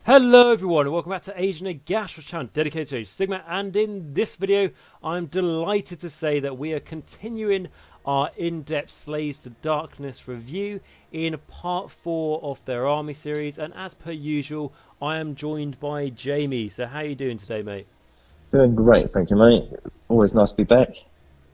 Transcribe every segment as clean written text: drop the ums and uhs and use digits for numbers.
Hello everyone and welcome back to Age Nagash channel dedicated to Age Sigmar, and in this video I'm delighted to say that we are continuing our in-depth Slaves to Darkness review in part 4 of their army series, and as per usual I am joined by Jamie. So how are you doing today, mate? Doing great, thank you, mate. Always nice to be back.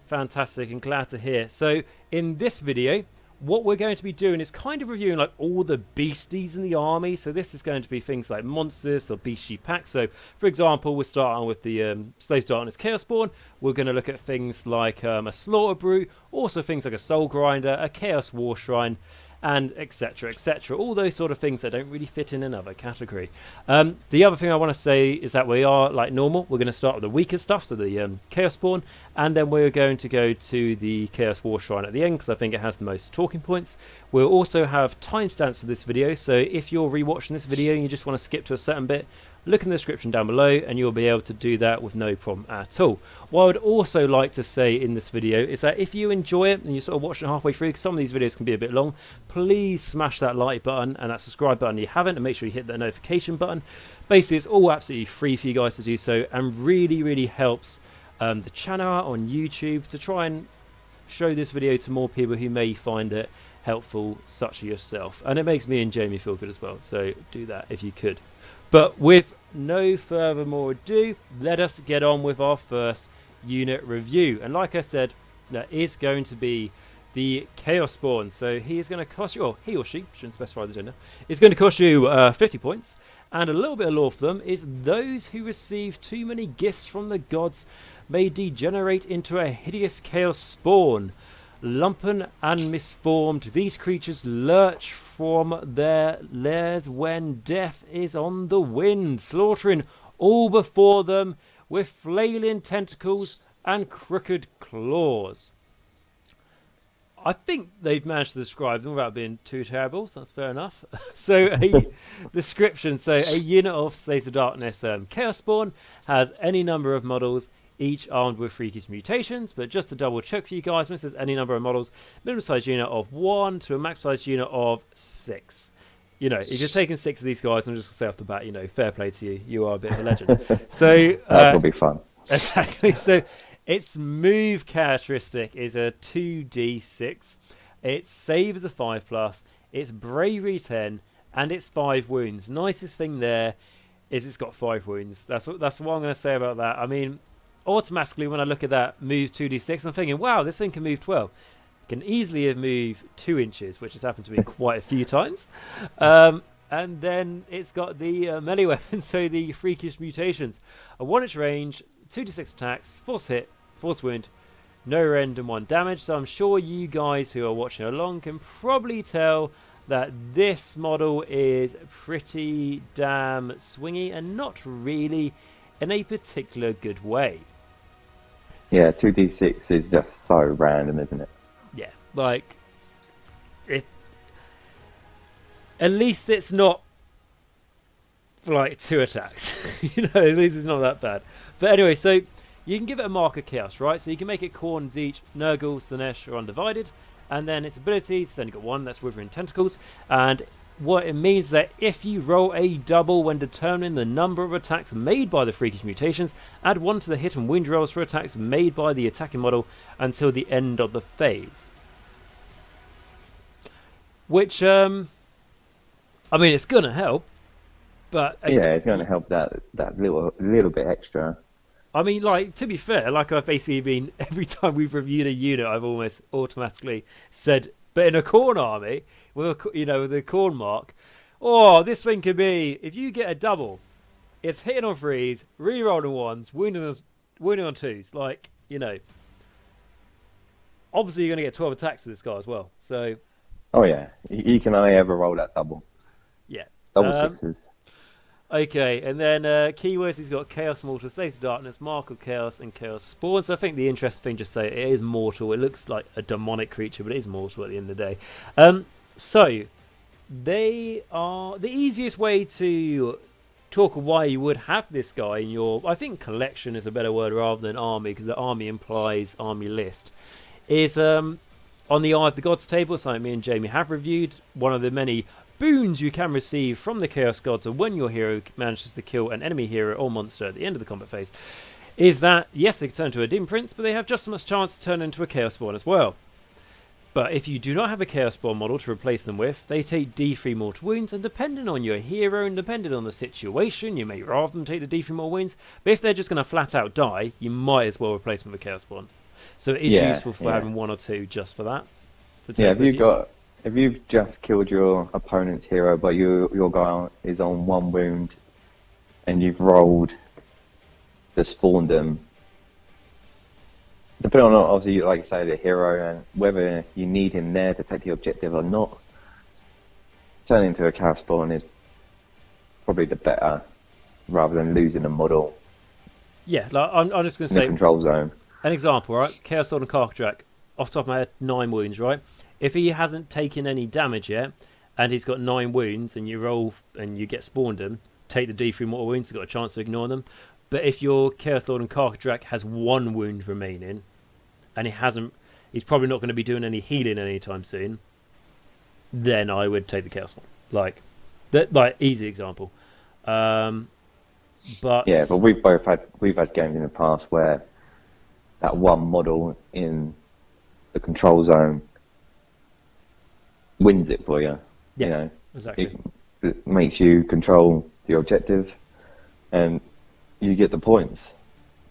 Fantastic and glad to hear. So in this video what we're going to be doing is kind of reviewing like all the beasties in the army. So this is going to be things like monsters or beastie packs. So for example, we're starting with the Slaves to Darkness Chaos Spawn. We're going to look at things like a Slaughter Brew, also things like a Soul Grinder, a Chaos War Shrine, and etc, etc, all those sort of things that don't really fit in another category. The other thing I want to say is that we are, like normal, we're going to start with the weaker stuff, so the Chaos Spawn, and then we're going to go to the Chaos War Shrine at the end because I think it has the most talking points. We'll also have timestamps for this video, so if you're rewatching this video and you just want to skip to a certain bit, look in the description down below and you'll be able to do that with no problem at all. What I would also like to say in this video is that if you enjoy it and you're sort of watching it halfway through, because some of these videos can be a bit long, please smash that like button and that subscribe button if you haven't, and make sure you hit that notification button. Basically it's all absolutely free for you guys to do so, and really helps the channel out on YouTube to try and show this video to more people who may find it helpful, such as yourself, and it makes me and Jamie feel good as well, so do that if you could. But with no further more ado, let us get on with our first unit review. And like I said, that is going to be the Chaos Spawn. So he is going to cost you, or he or she, shouldn't specify the gender, is going to cost you 50 points. And a little bit of lore for them is those who receive too many gifts from the gods may degenerate into a hideous Chaos Spawn. Lumpen and misformed, these creatures lurch from their lairs when death is on the wind, slaughtering all before them with flailing tentacles and crooked claws. I think they've managed to describe them without being too terrible, so that's fair enough. So a description, so a unit of Slaves of Darkness Chaos Spawn has any number of models, each armed with freakish mutations, but just to double check for you guys, when it says any number of models, minimum size unit of 1 to a max size unit of 6. You know, if you're taking 6 of these guys, I'm just going to say off the bat, you know, fair play to you. You are a bit of a legend. So that will be fun. Exactly. So its move characteristic is a 2d6. Its save is a 5+. Its bravery 10, and its 5 wounds. Nicest thing there is it's got 5 wounds. That's what I'm going to say about that. I mean, automatically when I look at that move 2d6, I'm thinking, wow, this thing can move 12. It can easily have moved 2 inches, which has happened to me quite a few times. And then it's got the melee weapon, so the freakish mutations. A 1-inch range, 2d6 attacks, force hit, force wound, no rend and 1 damage. So I'm sure you guys who are watching along can probably tell that this model is pretty damn swingy and not really in a particular good way. Yeah, 2d6 is just so random, isn't it? Yeah, like it. At least it's not like 2 attacks. You know, at least it's not that bad. But anyway, so you can give it a mark of chaos, right? So you can make it Khorne, Zeech, Nurgle, Slanesh, or Undivided, and then its ability, it's only got 1, that's Withering Tentacles, and what it means that if you roll a double when determining the number of attacks made by the freakish mutations, add 1 to the hit and wound rolls for attacks made by the attacking model until the end of the phase. Which, I mean, it's going to help, but... Yeah, it's going to help that little bit extra. I mean, like, to be fair, like I've basically been, every time we've reviewed a unit, I've almost automatically said, but in a Khorne army, with a, you know, with a Khorne mark, oh, this thing could be, if you get a double, it's hitting on 3s, re-rolling 1s, wounding on 2s. Like, you know, obviously you're going to get 12 attacks with this guy as well. So, oh yeah, he can only ever roll that double. Yeah. Double 6s. Okay, and then keywords, he's got Chaos Mortal, Slaves of Darkness, Mark of Chaos, and Chaos Spawn. So I think the interesting thing, just say it is mortal. It looks like a demonic creature, but it is mortal at the end of the day. So they are the easiest way to talk of why you would have this guy in your, I think collection is a better word rather than army, because the army implies army list, is on the Eye of the Gods table, something me and Jamie have reviewed, one of the many boons you can receive from the Chaos Gods, or when your hero manages to kill an enemy hero or monster at the end of the combat phase, is that, yes, they can turn into a Demon Prince, but they have just as much chance to turn into a Chaos Spawn as well. But if you do not have a Chaos Spawn model to replace them with, they take D3 mortal wounds, and depending on your hero and depending on the situation, you may rather them take the D3 mortal wounds, but if they're just going to flat out die, you might as well replace them with a Chaos Spawn. So it is useful for having one or two just for that. If you've just killed your opponent's hero, but your guy is on 1 wound, and you've rolled to spawn them, depending on, obviously, like you say, the hero, and whether you need him there to take the objective or not, turning into a Chaos Spawn is probably the better, rather than losing a model. Yeah, like, I'm just going to say... control zone. An example, right? Chaos Sword and Karkadrak, off the top of my head, 9 wounds, right? If he hasn't taken any damage yet, and he's got 9 wounds, and you roll and you get spawned him, take the D3 mortal wounds, you've got a chance to ignore them. But if your Chaos Lord and Karkadrak has 1 wound remaining, and he's probably not going to be doing any healing anytime soon, then I would take the Chaos one. Like easy example. But we've had games in the past where that one model in the control zone wins it for you. Yeah, you know, exactly. It makes you control the objective, and you get the points.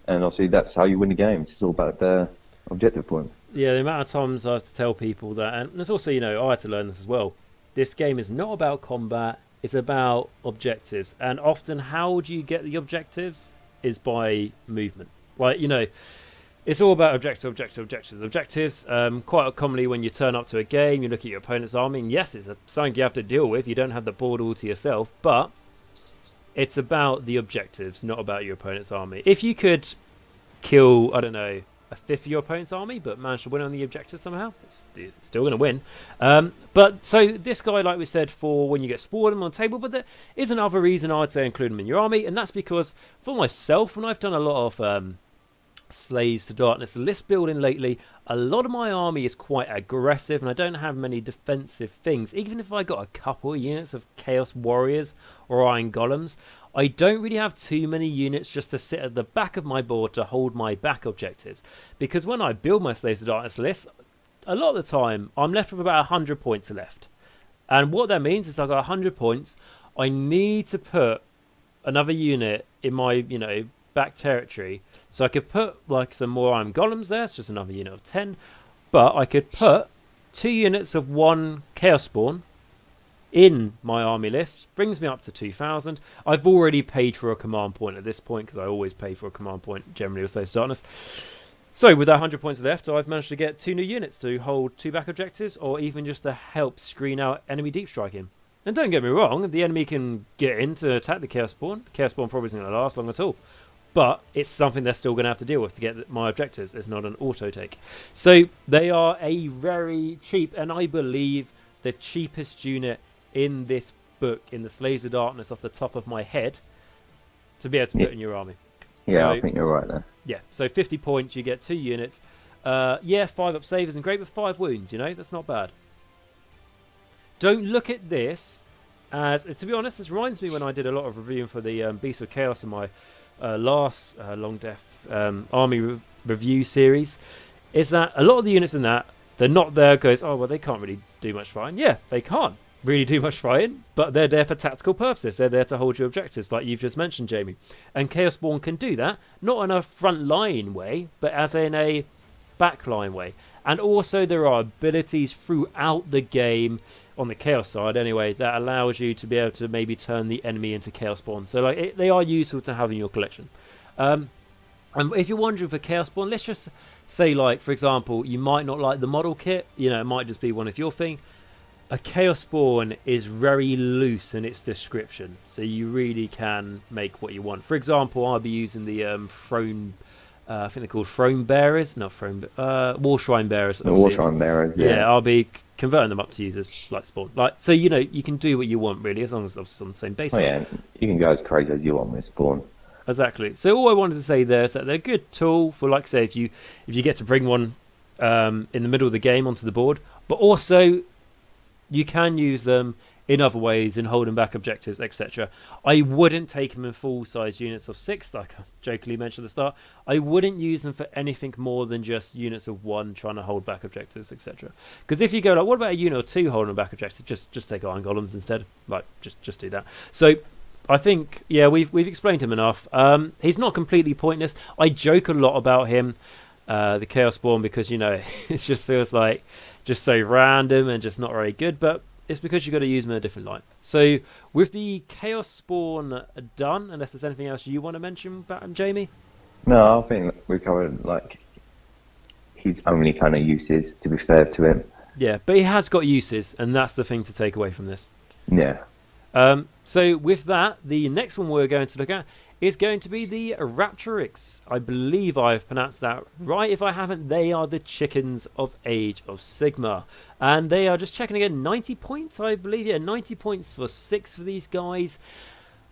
And obviously, that's how you win the games. It's all about the objective points. Yeah, the amount of times I have to tell people that, and there's also, I had to learn this as well. This game is not about combat, it's about objectives. And often, how do you get the objectives? Is by movement. It's all about objectives. Quite commonly, when you turn up to a game, you look at your opponent's army, and yes, it's something you have to deal with. You don't have the board all to yourself, but it's about the objectives, not about your opponent's army. If you could kill, I don't know, a fifth of your opponent's army, but manage to win on the objectives somehow, it's still going to win. But so this guy, like we said, for when you get spawned on the table, but there is another reason I'd say include him in your army, and that's because for myself, when I've done a lot of Slaves to Darkness list building lately, a lot of my army is quite aggressive, and I don't have many defensive things. Even if I got a couple of units of Chaos Warriors or Iron Golems, I don't really have too many units just to sit at the back of my board to hold my back objectives. Because when I build my Slaves to Darkness list, a lot of the time I'm left with about 100 points left. And what that means is I've got 100 points. I need to put another unit in my, back territory. So I could put some more Iron Golems there. It's just another unit of 10. But I could put 2 units of 1 Chaos Spawn in my army list. Brings me up to 2,000. I've already paid for a command point at this point, because I always pay for a command point generally with Slaves to Darkness. So with that 100 points left, I've managed to get 2 new units to hold 2 back objectives, or even just to help screen out enemy deep striking. And don't get me wrong, the enemy can get in to attack the Chaos Spawn. Chaos Spawn probably isn't going to last long at all. But it's something they're still going to have to deal with to get my objectives. It's not an auto take. So they are a very cheap, and I believe the cheapest unit in this book, in the Slaves of Darkness, off the top of my head, to be able to put in your army. Yeah, so, I think you're right there. Yeah, so 50 points, you get 2 units. 5 up save isn't great, but 5 wounds, that's not bad. Don't look at this as, to be honest, this reminds me when I did a lot of reviewing for the Beast of Chaos in my last Long Death army review series, is that a lot of the units in that, they're not there goes, they can't really do much fighting. Yeah, they can't really do much fighting, but they're there for tactical purposes. They're there to hold your objectives, like you've just mentioned, Jamie. And Chaos Spawn can do that, not in a front line way, but as in a back line way. And also there are abilities throughout the game, on the Chaos side anyway, that allows you to be able to maybe turn the enemy into Chaos Spawn. So they are useful to have in your collection. And if you're wondering for Chaos Spawn, let's just say, for example, you might not like the model kit. It might just be one of your thing. A Chaos Spawn is very loose in its description, so you really can make what you want. For example, I'll be using the throne. I think they're called throne bearers, not throne. War shrine bearers. The war shrine bearers. Yeah, I'll be converting them up to use as spawn. So you can do what you want really, as long as it's on the same basis. Oh, yeah, you can go as crazy as you want with spawn. Exactly. So all I wanted to say there is that they're a good tool for, like I say, if you get to bring one in the middle of the game onto the board, but also you can use them in other ways, in holding back objectives, etc. I wouldn't take them in full-size units of 6, like I jokingly mentioned at the start. I wouldn't use them for anything more than just units of 1 trying to hold back objectives, etc. Because if you go like, what about a unit or 2 holding back objectives? Just take iron golems instead. Like, just do that. So I think, yeah, we've explained him enough. He's not completely pointless. I joke a lot about him, the Chaos Spawn, because, you know, it just feels like just so random and just not very good. But it's because you've got to use them in a different light. So with the Chaos Spawn done, unless there's anything else you want to mention about him, Jamie? No, I think we covered like his only kind of uses, to be fair to him. Yeah, but he has got uses, and that's the thing to take away from this. Yeah. So with that, the next one we're going to look at is going to be the Raptrix. I believe I've pronounced that right. If I haven't, they are the chickens of Age of Sigmar. And they are just checking again, 90 points, I believe. Yeah, 90 points for 6 for these guys.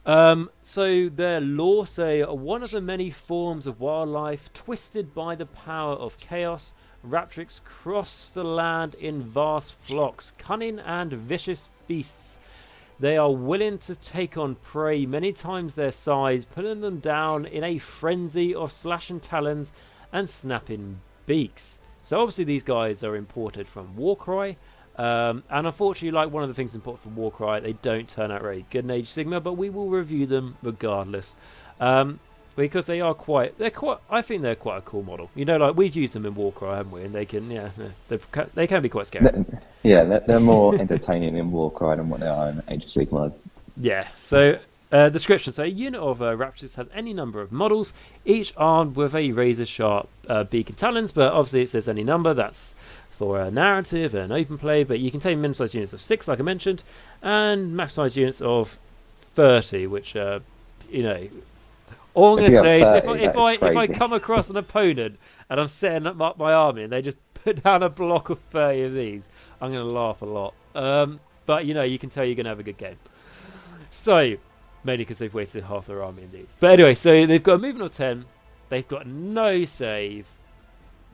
So their lore say, one of the many forms of wildlife twisted by the power of chaos, Raptrix cross the land in vast flocks, cunning and vicious beasts. They are willing to take on prey many times their size, pulling them down in a frenzy of slashing talons and snapping beaks. So obviously these guys are imported from Warcry. And unfortunately, like one of the things imported from Warcry, they don't turn out very good in Age of Sigmar, but we will review them regardless. Because I think they're quite a cool model. You know, like we've used them in Warcry, haven't we? And they can, they can be quite scary. Yeah, they're more entertaining in Warcry than what they are in Age of Sigmar. Yeah. So description: so a unit of Raptrix has any number of models, each armed with a razor sharp beak and talons. But obviously, it says any number. That's for a narrative and open play. But you can take minimum size units of 6, like I mentioned, and max size units of 30, which you know. All I'm going to say is if I come across an opponent and I'm setting up my army and they just put down a block of 30 of these, I'm going to laugh a lot. But, you know, you can tell you're going to have a good game. So, mainly because they've wasted half their army in these. But anyway, so they've got a movement of 10. They've got no save.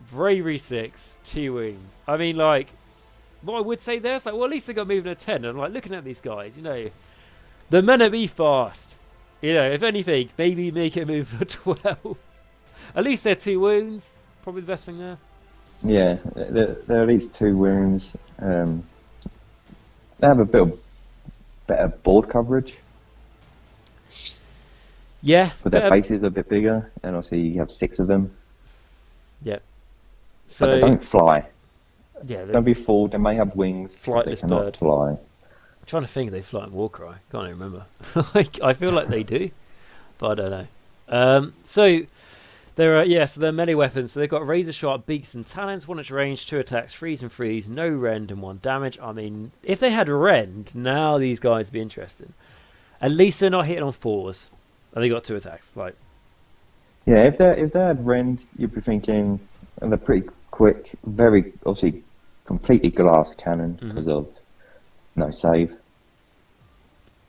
Bravery 6. 2 wounds. I mean, like, what I would say there is like, well, at least they got movement of 10. And I'm like, looking at these guys, you know, they're meant to be fast. You know, if anything, maybe make it move for 12. At least they're 2 wounds. Probably the best thing there. Yeah, they're at least 2 wounds. They have a bit of better board coverage. Yeah. But their bases are a bit bigger, and also you have 6 of them. Yeah. So but they don't fly. Yeah. Don't be fooled. They may have wings. Flightless they cannot bird. Fly. I'm trying to think if they fly in Warcry. Can't even remember. I feel like they do, but I don't know. So they're melee weapons. So they've got razor sharp beaks and talons, 1 inch range, 2 attacks, freeze and freeze, no rend and 1 damage. I mean, if they had rend, now these guys would be interesting. At least they're not hitting on 4s, and they got 2 attacks. Like, yeah, if they had rend, you'd be thinking, and they're pretty quick, very obviously completely glass cannon because of no save.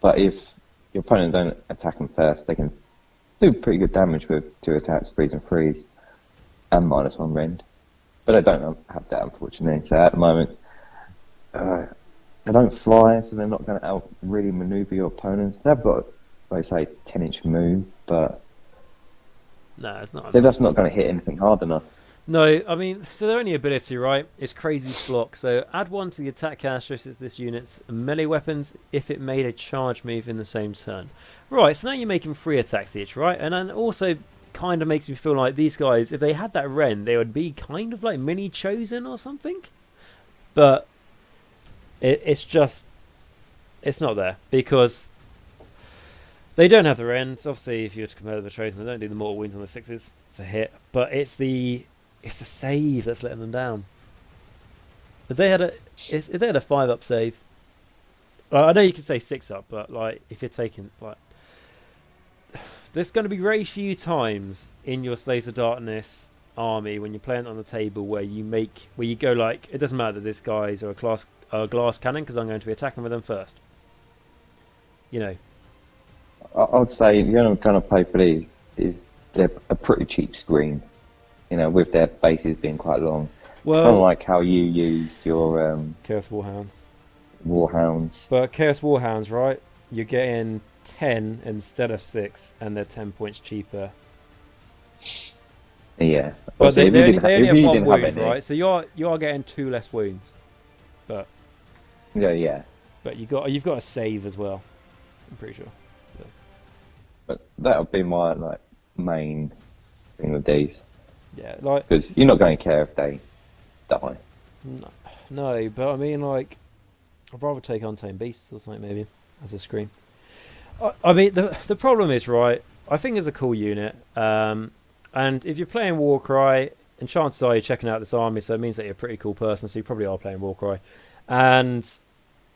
But if your opponent don't attack them first, they can do pretty good damage with 2 attacks, freeze and freeze, and -1 rend. But they don't have that, unfortunately. So at the moment, they don't fly, so they're not going to out really maneuver your opponents. They've got, like say, 10-inch move, but no, it's not. They're just not going to hit anything hard enough. No, I mean, so their only ability, right, is Crazy Flock. So add 1 to the attack characteristics of this unit's melee weapons if it made a charge move in the same turn. Right, so now you're making 3 attacks each, right? And then also kind of makes me feel like these guys, if they had that Ren, they would be kind of like mini Chosen or something. But it's not there because they don't have the Ren. Obviously, if you were to compare them to Chosen, they don't do the mortal wounds on the 6s to hit. But it's the save that's letting them down. If they had a 5-up save, I know you can say 6-up, but like if you're taking like, there's going to be very few times in your Slaves of Darkness army when you're playing on the table where you go like, it doesn't matter that this guy's or a glass cannon because I'm going to be attacking with them first. You know, I'd say the only kind of play for these is they're a pretty cheap screen. You know, with their bases being quite long. Well, unlike how you used your Chaos Warhounds. Warhounds. But Chaos Warhounds, right? You're getting 10 instead of 6, and they're 10 points cheaper. Yeah. But Also, they only have you 1 didn't have wound, any, right? So you are getting 2 less wounds. But yeah. But you've got a save as well. I'm pretty sure. So. But that would be my like main thing with these. Yeah, like because you're not going to care if they die. No, but I mean, like, I'd rather take Untamed Beasts or something maybe as a screen. I mean, the problem is, right, I think it's a cool unit, and if you're playing Warcry, and chances are you're checking out this army, so it means that you're a pretty cool person, so you probably are playing Warcry, and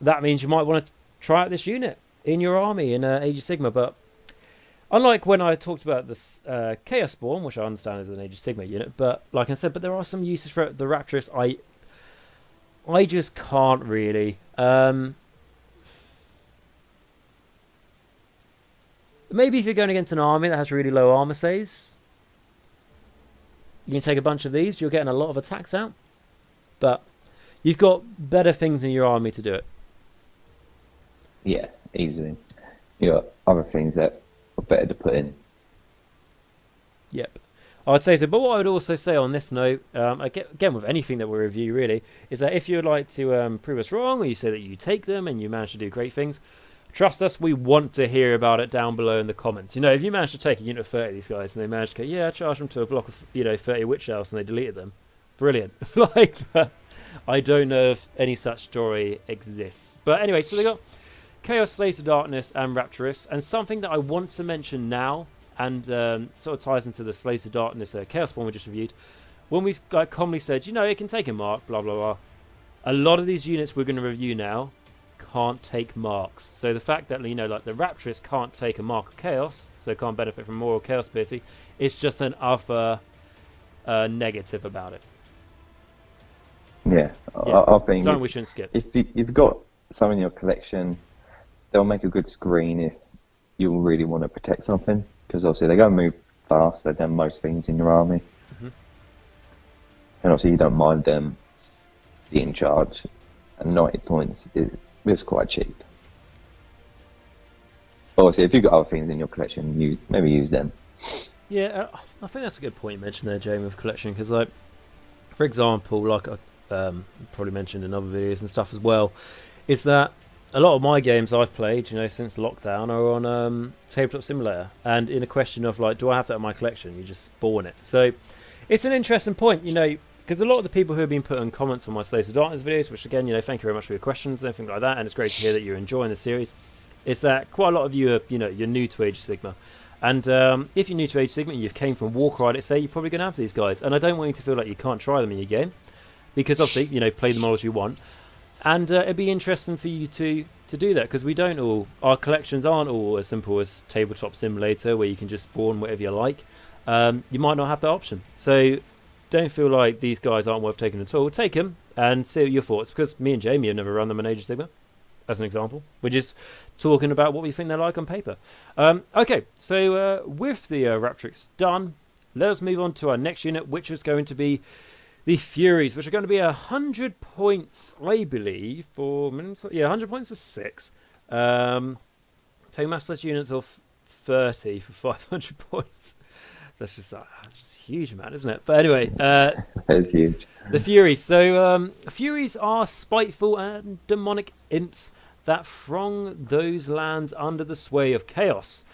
that means you might want to try out this unit in your army in Age of Sigmar. But unlike when I talked about this Chaos Spawn, which I understand is an Age of Sigmar unit, but like I said, but there are some uses for it. The Raptrix, I just can't really. Maybe if you're going against an army that has really low armor saves, you can take a bunch of these. You're getting a lot of attacks out, but you've got better things in your army to do it. Yeah, easily. You got other things that are better to put in. Yep. I'd say so. But what I would also say on this note, again with anything that we review really, is that if you would like to prove us wrong, or you say that you take them and you manage to do great things, trust us, we want to hear about it down below in the comments. You know, if you manage to take a unit of 30 of these guys and they manage to go, yeah, I charged them to a block of 30 Witch Elves and they deleted them, brilliant. Like, I don't know if any such story exists. But anyway, so they got Chaos, Slaves of Darkness, and Rapturous, and something that I want to mention now, and sort of ties into the Slaves of Darkness Chaos Spawn we just reviewed. When we commonly said, you know, it can take a mark, blah, blah, blah. A lot of these units we're going to review now can't take marks. So the fact that, you know, like the Raptress can't take a mark of Chaos, so can't benefit from Moral Chaos ability, it's just an other negative about it. Yeah, I think something we shouldn't skip. If you've got some in your collection, they'll make a good screen if you really want to protect something, because obviously they're going to move faster than most things in your army. Mm-hmm. And obviously you don't mind them being charged, and 90 points is quite cheap. But obviously if you've got other things in your collection, you maybe use them. Yeah, I think that's a good point you mentioned there, Jamie, with collection, because, like, for example, like I probably mentioned in other videos and stuff as well, is that a lot of my games I've played, you know, since lockdown are on Tabletop Simulator, and in a question of, like, do I have that in my collection? You just spawn it. So it's an interesting point, you know, because a lot of the people who have been putting comments on my Slaves of Darkness videos, which again, you know, thank you very much for your questions and everything like that, and it's great to hear that you're enjoying the series, is that quite a lot of you are, you know, you're new to Age of Sigmar. And if you're new to Age of Sigmar and you came from Warcry, let's say, you're probably going to have these guys. And I don't want you to feel like you can't try them in your game, because obviously, you know, play the models you want. And it'd be interesting for you to do that, because we don't all, our collections aren't all as simple as Tabletop Simulator, where you can just spawn whatever you like. You might not have that option. So don't feel like these guys aren't worth taking at all. Take them and see your thoughts, because me and Jamie have never run them in Age of Sigmar, as an example. We're just talking about what we think they're like on paper. Okay, so with the Raptrix done, let us move on to our next unit, which is going to be the Furies, which are going to be 100 points, I believe, for... Yeah, 100 points for 6. Take masterless units of 30 for 500 points. That's just a huge amount, isn't it? But anyway... That's huge. The Furies. So, Furies are spiteful and demonic imps that throng those lands under the sway of chaos.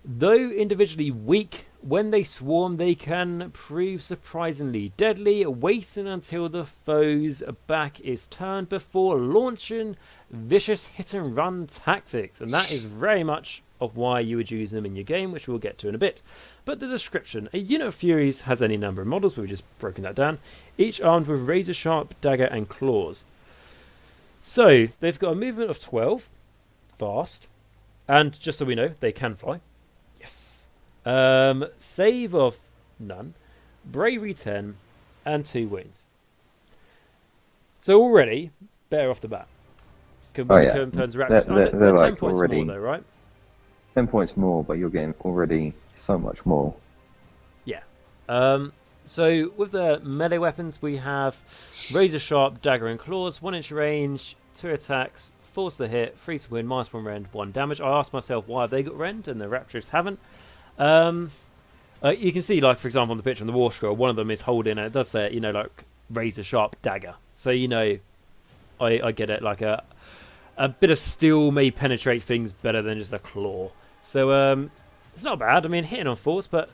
Though individually weak, when they swarm they can prove surprisingly deadly, waiting until the foe's back is turned before launching vicious hit-and-run tactics. And that is very much of why you would use them in your game, which we'll get to in a bit. But the description: a unit of Furies has any number of models, we've just broken that down, each armed with razor-sharp dagger and claws. So, they've got a movement of 12, fast, and just so we know, they can fly. Yes. Save of none, bravery 10, and 2 wounds. So already, better off the bat. They're 10 like points already more though, right? 10 points more, but you're getting already so much more. Yeah. So with the melee weapons, we have razor sharp, dagger, and claws. 1 inch range, 2 attacks, force the hit, freeze to win, -1 rend, 1 damage. I asked myself why have they got rend and the Raptrix haven't. You can see, like for example, on the picture on the war scroll, one of them is holding, and it does say, like razor sharp dagger. So I get it. Like a bit of steel may penetrate things better than just a claw. So it's not bad. I mean, hitting on force, but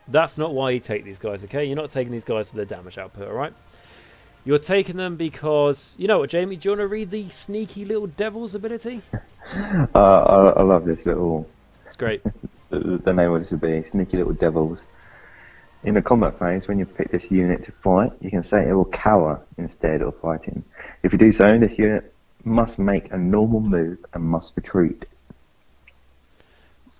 that's not why you take these guys, okay? You're not taking these guys for their damage output, alright? You're taking them because... You know what, Jamie? Do you want to read the sneaky little devil's ability? I love this little... It's great. the name of this would be Sneaky Little Devils. In the combat phase, when you pick this unit to fight, you can say it will cower instead of fighting. If you do so, this unit must make a normal move and must retreat.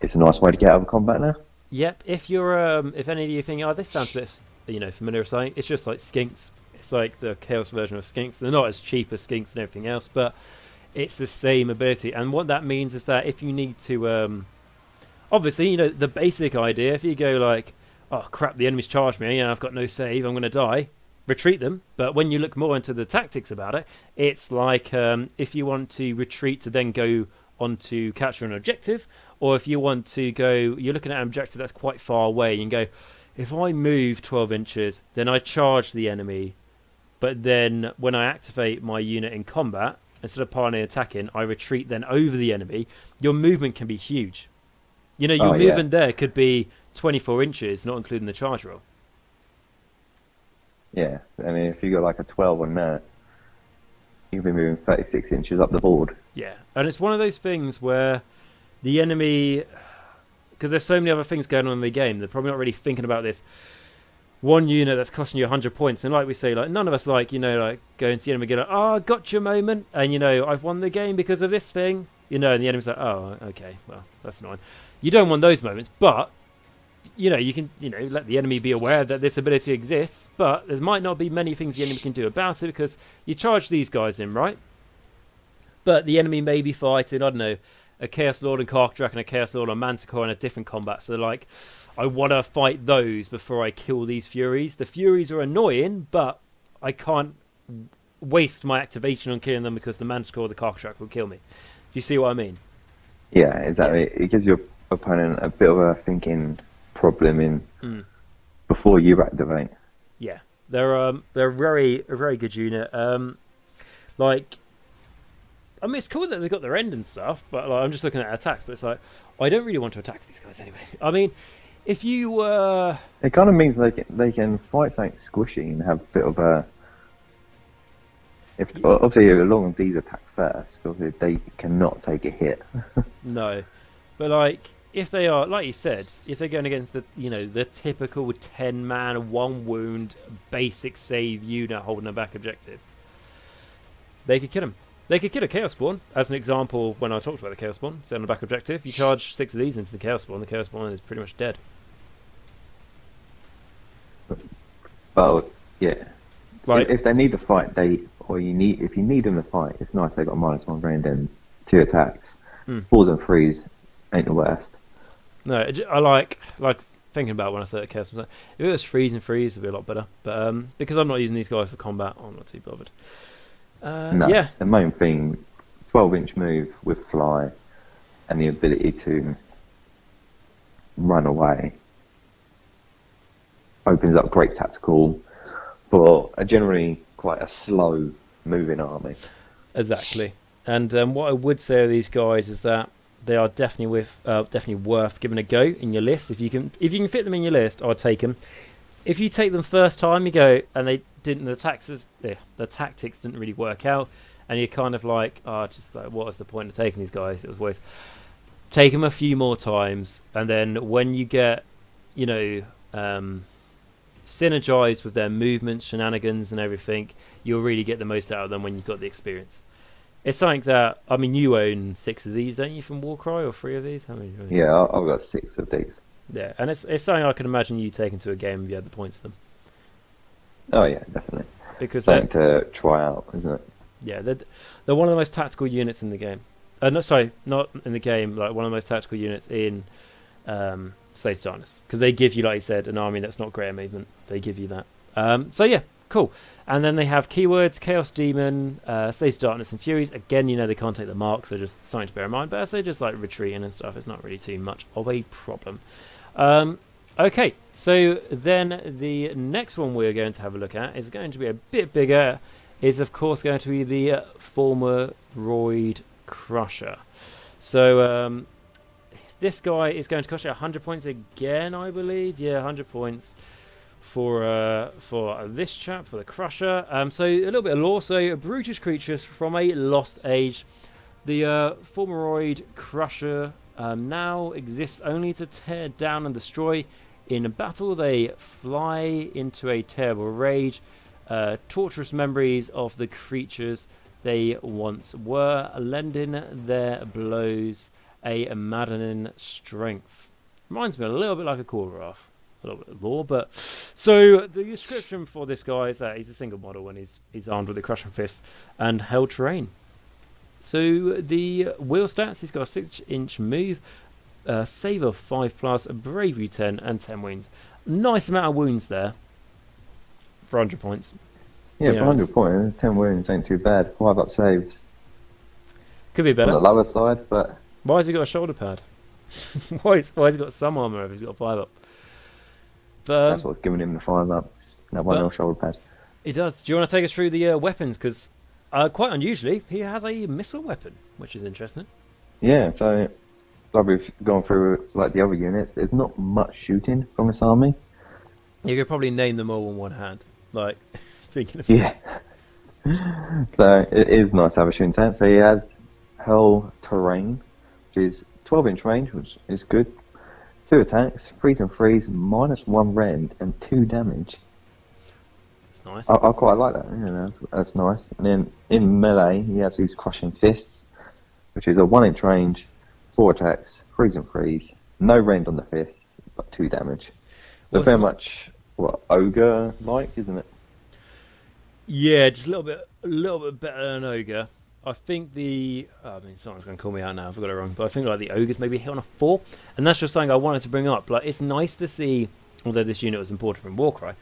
It's a nice way to get out of combat now. Yep. If you're, if any of you think, oh, this sounds a bit, familiar or something, it's just like Sphinx. It's like the Chaos version of Sphinx. They're not as cheap as Sphinx and everything else, but it's the same ability. And what that means is that if you need to, obviously, the basic idea, if you go like, oh crap, the enemy's charged me, I've got no save, I'm going to die, retreat them. But when you look more into the tactics about it, it's like if you want to retreat to then go on to capture an objective, or if you want to go, you're looking at an objective that's quite far away, you can go, if I move 12 inches, then I charge the enemy, but then when I activate my unit in combat, instead of piling attacking, I retreat then over the enemy. Your movement can be huge. Your movement there could be 24 inches, not including the charge roll. Yeah, I mean, if you got like a 12 on that, you'll be moving 36 inches up the board. Yeah, and it's one of those things where the enemy, because there's so many other things going on in the game, they're probably not really thinking about this one unit that's costing you 100 points. And like we say, like none of us like, going to the enemy and go like, oh, gotcha moment, and I've won the game because of this thing, and the enemy's like, oh, okay, well, that's annoying. You don't want those moments, but you can let the enemy be aware that this ability exists, but there might not be many things the enemy can do about it, because you charge these guys in, right? But the enemy may be fighting, I don't know, a Chaos Lord and Karkadrak and a Chaos Lord and Manticore in a different combat. So they're like, I want to fight those before I kill these Furies. The Furies are annoying, but I can't waste my activation on killing them because the Manticore or the Karkadrak will kill me. Do you see what I mean? Yeah, exactly. Yeah. It gives your opponent a bit of a thinking problem in before you activate. Yeah, they're a very good unit. I mean, it's cool that they've got their end and stuff, but I'm just looking at attacks. But it's like, I don't really want to attack these guys anyway. I mean, if you it kind of means they can fight something squishy and have a bit of a. If obviously as long as these attack first, because they cannot take a hit. No, but if they are, like you said, if they're going against the typical 10-man, 1 wound, basic save unit holding a back objective, they could kill them. They could kill a Chaos Spawn, as an example. When I talked about the Chaos Spawn, say on the back objective, you charge 6 of these into the Chaos Spawn is pretty much dead. But yeah, if they need to fight, if you need them to fight, it's nice they got -1 rend and 2 attacks. 4s and 3s ain't the worst. No, I like thinking about when I say Chaos Spawn. If it was 3s and 3s, it'd be a lot better. But because I'm not using these guys for combat, I'm not too bothered. No, yeah. The main thing, 12-inch move with fly and the ability to run away opens up great tactical for a generally quite a slow moving army. Exactly. And what I would say of these guys is that they are definitely worth giving a go in your list. If you can fit them in your list, I'll take them. If you take them first time, you go and the tactics didn't really work out, and you're kind of like, what was the point of taking these guys? It was waste. Take them a few more times, and then when you get, synergized with their movements, shenanigans, and everything, you'll really get the most out of them when you've got the experience. It's something that, I mean, you own 6 of these, don't you, from Warcry, or 3 of these? How many? Yeah, I've got 6 of these. Yeah, and it's something I can imagine you taking to a game if you had the points of them. Oh yeah, definitely. Because something to try out, isn't it? Yeah, they're one of the most tactical units in the game. No, sorry, not in the game. Like one of the most tactical units in Slaves Darkness, because they give you, like you said, an army that's not great at movement. They give you that. So yeah, cool. And then they have keywords: Chaos Demon, Slaves Darkness, and Furies. Again, they can't take the marks, so just something to bear in mind. But as they just like retreating and stuff, it's not really too much of a problem. Okay, so then the next one we're going to have a look at is going to be a bit bigger. Is of course going to be the former Roid Crusher. So this guy is going to cost you 100 points again, I believe. Yeah, 100 points for this chap, for the Crusher. So a little bit of lore. So brutish creatures from a lost age. The Formoroid Crusher now exists only to tear down and destroy. In a battle, they fly into a terrible rage. Torturous memories of the creatures they once were, lending their blows a maddening strength. Reminds me a little bit like a Korgoth. A little bit of lore, but so the description for this guy is that he's a single model and he's armed with a crushing fist and held terrain. So the wheel stats: he's got a 6-inch move, save of 5+, a bravery 10, and 10 wounds. Nice amount of wounds there for 100 points. Yeah, for 100 points, 10 wounds ain't too bad. 5 up saves. Could be better. On the lower side, but why has he got a shoulder pad? why has he got some armor if he's got 5 up? But, that's what's giving him the 5 up. That one little shoulder pad. He does. Do you want to take us through the weapons? Because quite unusually, he has a missile weapon, which is interesting. Yeah, so like we've gone through like the other units, there's not much shooting from this army. You could probably name them all on one hand. Like, thinking of yeah. So it is nice to have a shooting tank. So he has Hell Terrain, which is 12-inch range, which is good. 2 attacks, freeze and freeze, -1 rend, and 2 damage. That's nice. I quite like that. That's nice. And then in melee, he has these Crushing Fists, which is a 1-inch range, 4 attacks, freeze and freeze, no rend on the fist, but 2 damage. So very much what ogre-like, isn't it? Yeah, just a little bit better than ogre. I think someone's going to call me out now if I got it wrong, but I think like the ogres maybe hit on a 4, and that's just something I wanted to bring up. Like, it's nice to see, although this unit was imported from Warcry,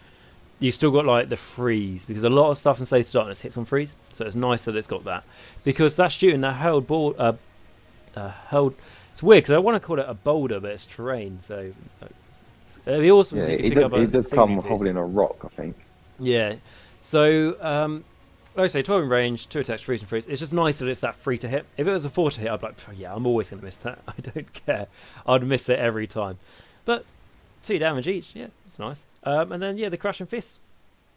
you still got like the freeze, because a lot of stuff in Slaves Darkness hits on freeze, so it's nice that it's got that, because that's shooting that held ball. It's weird because I want to call it a boulder, but it's terrain. So it'd be awesome. Yeah, he does come holding a rock, I think. Yeah. So like I say, 12 in range, 2 attacks, freeze and freeze. It's just nice that it's that free to hit. If it was a 4 to hit, I'd be like, yeah, I'm always going to miss that. I don't care. I'd miss it every time. But 2 damage each, yeah, it's nice. And then, yeah, the Crushing Fists,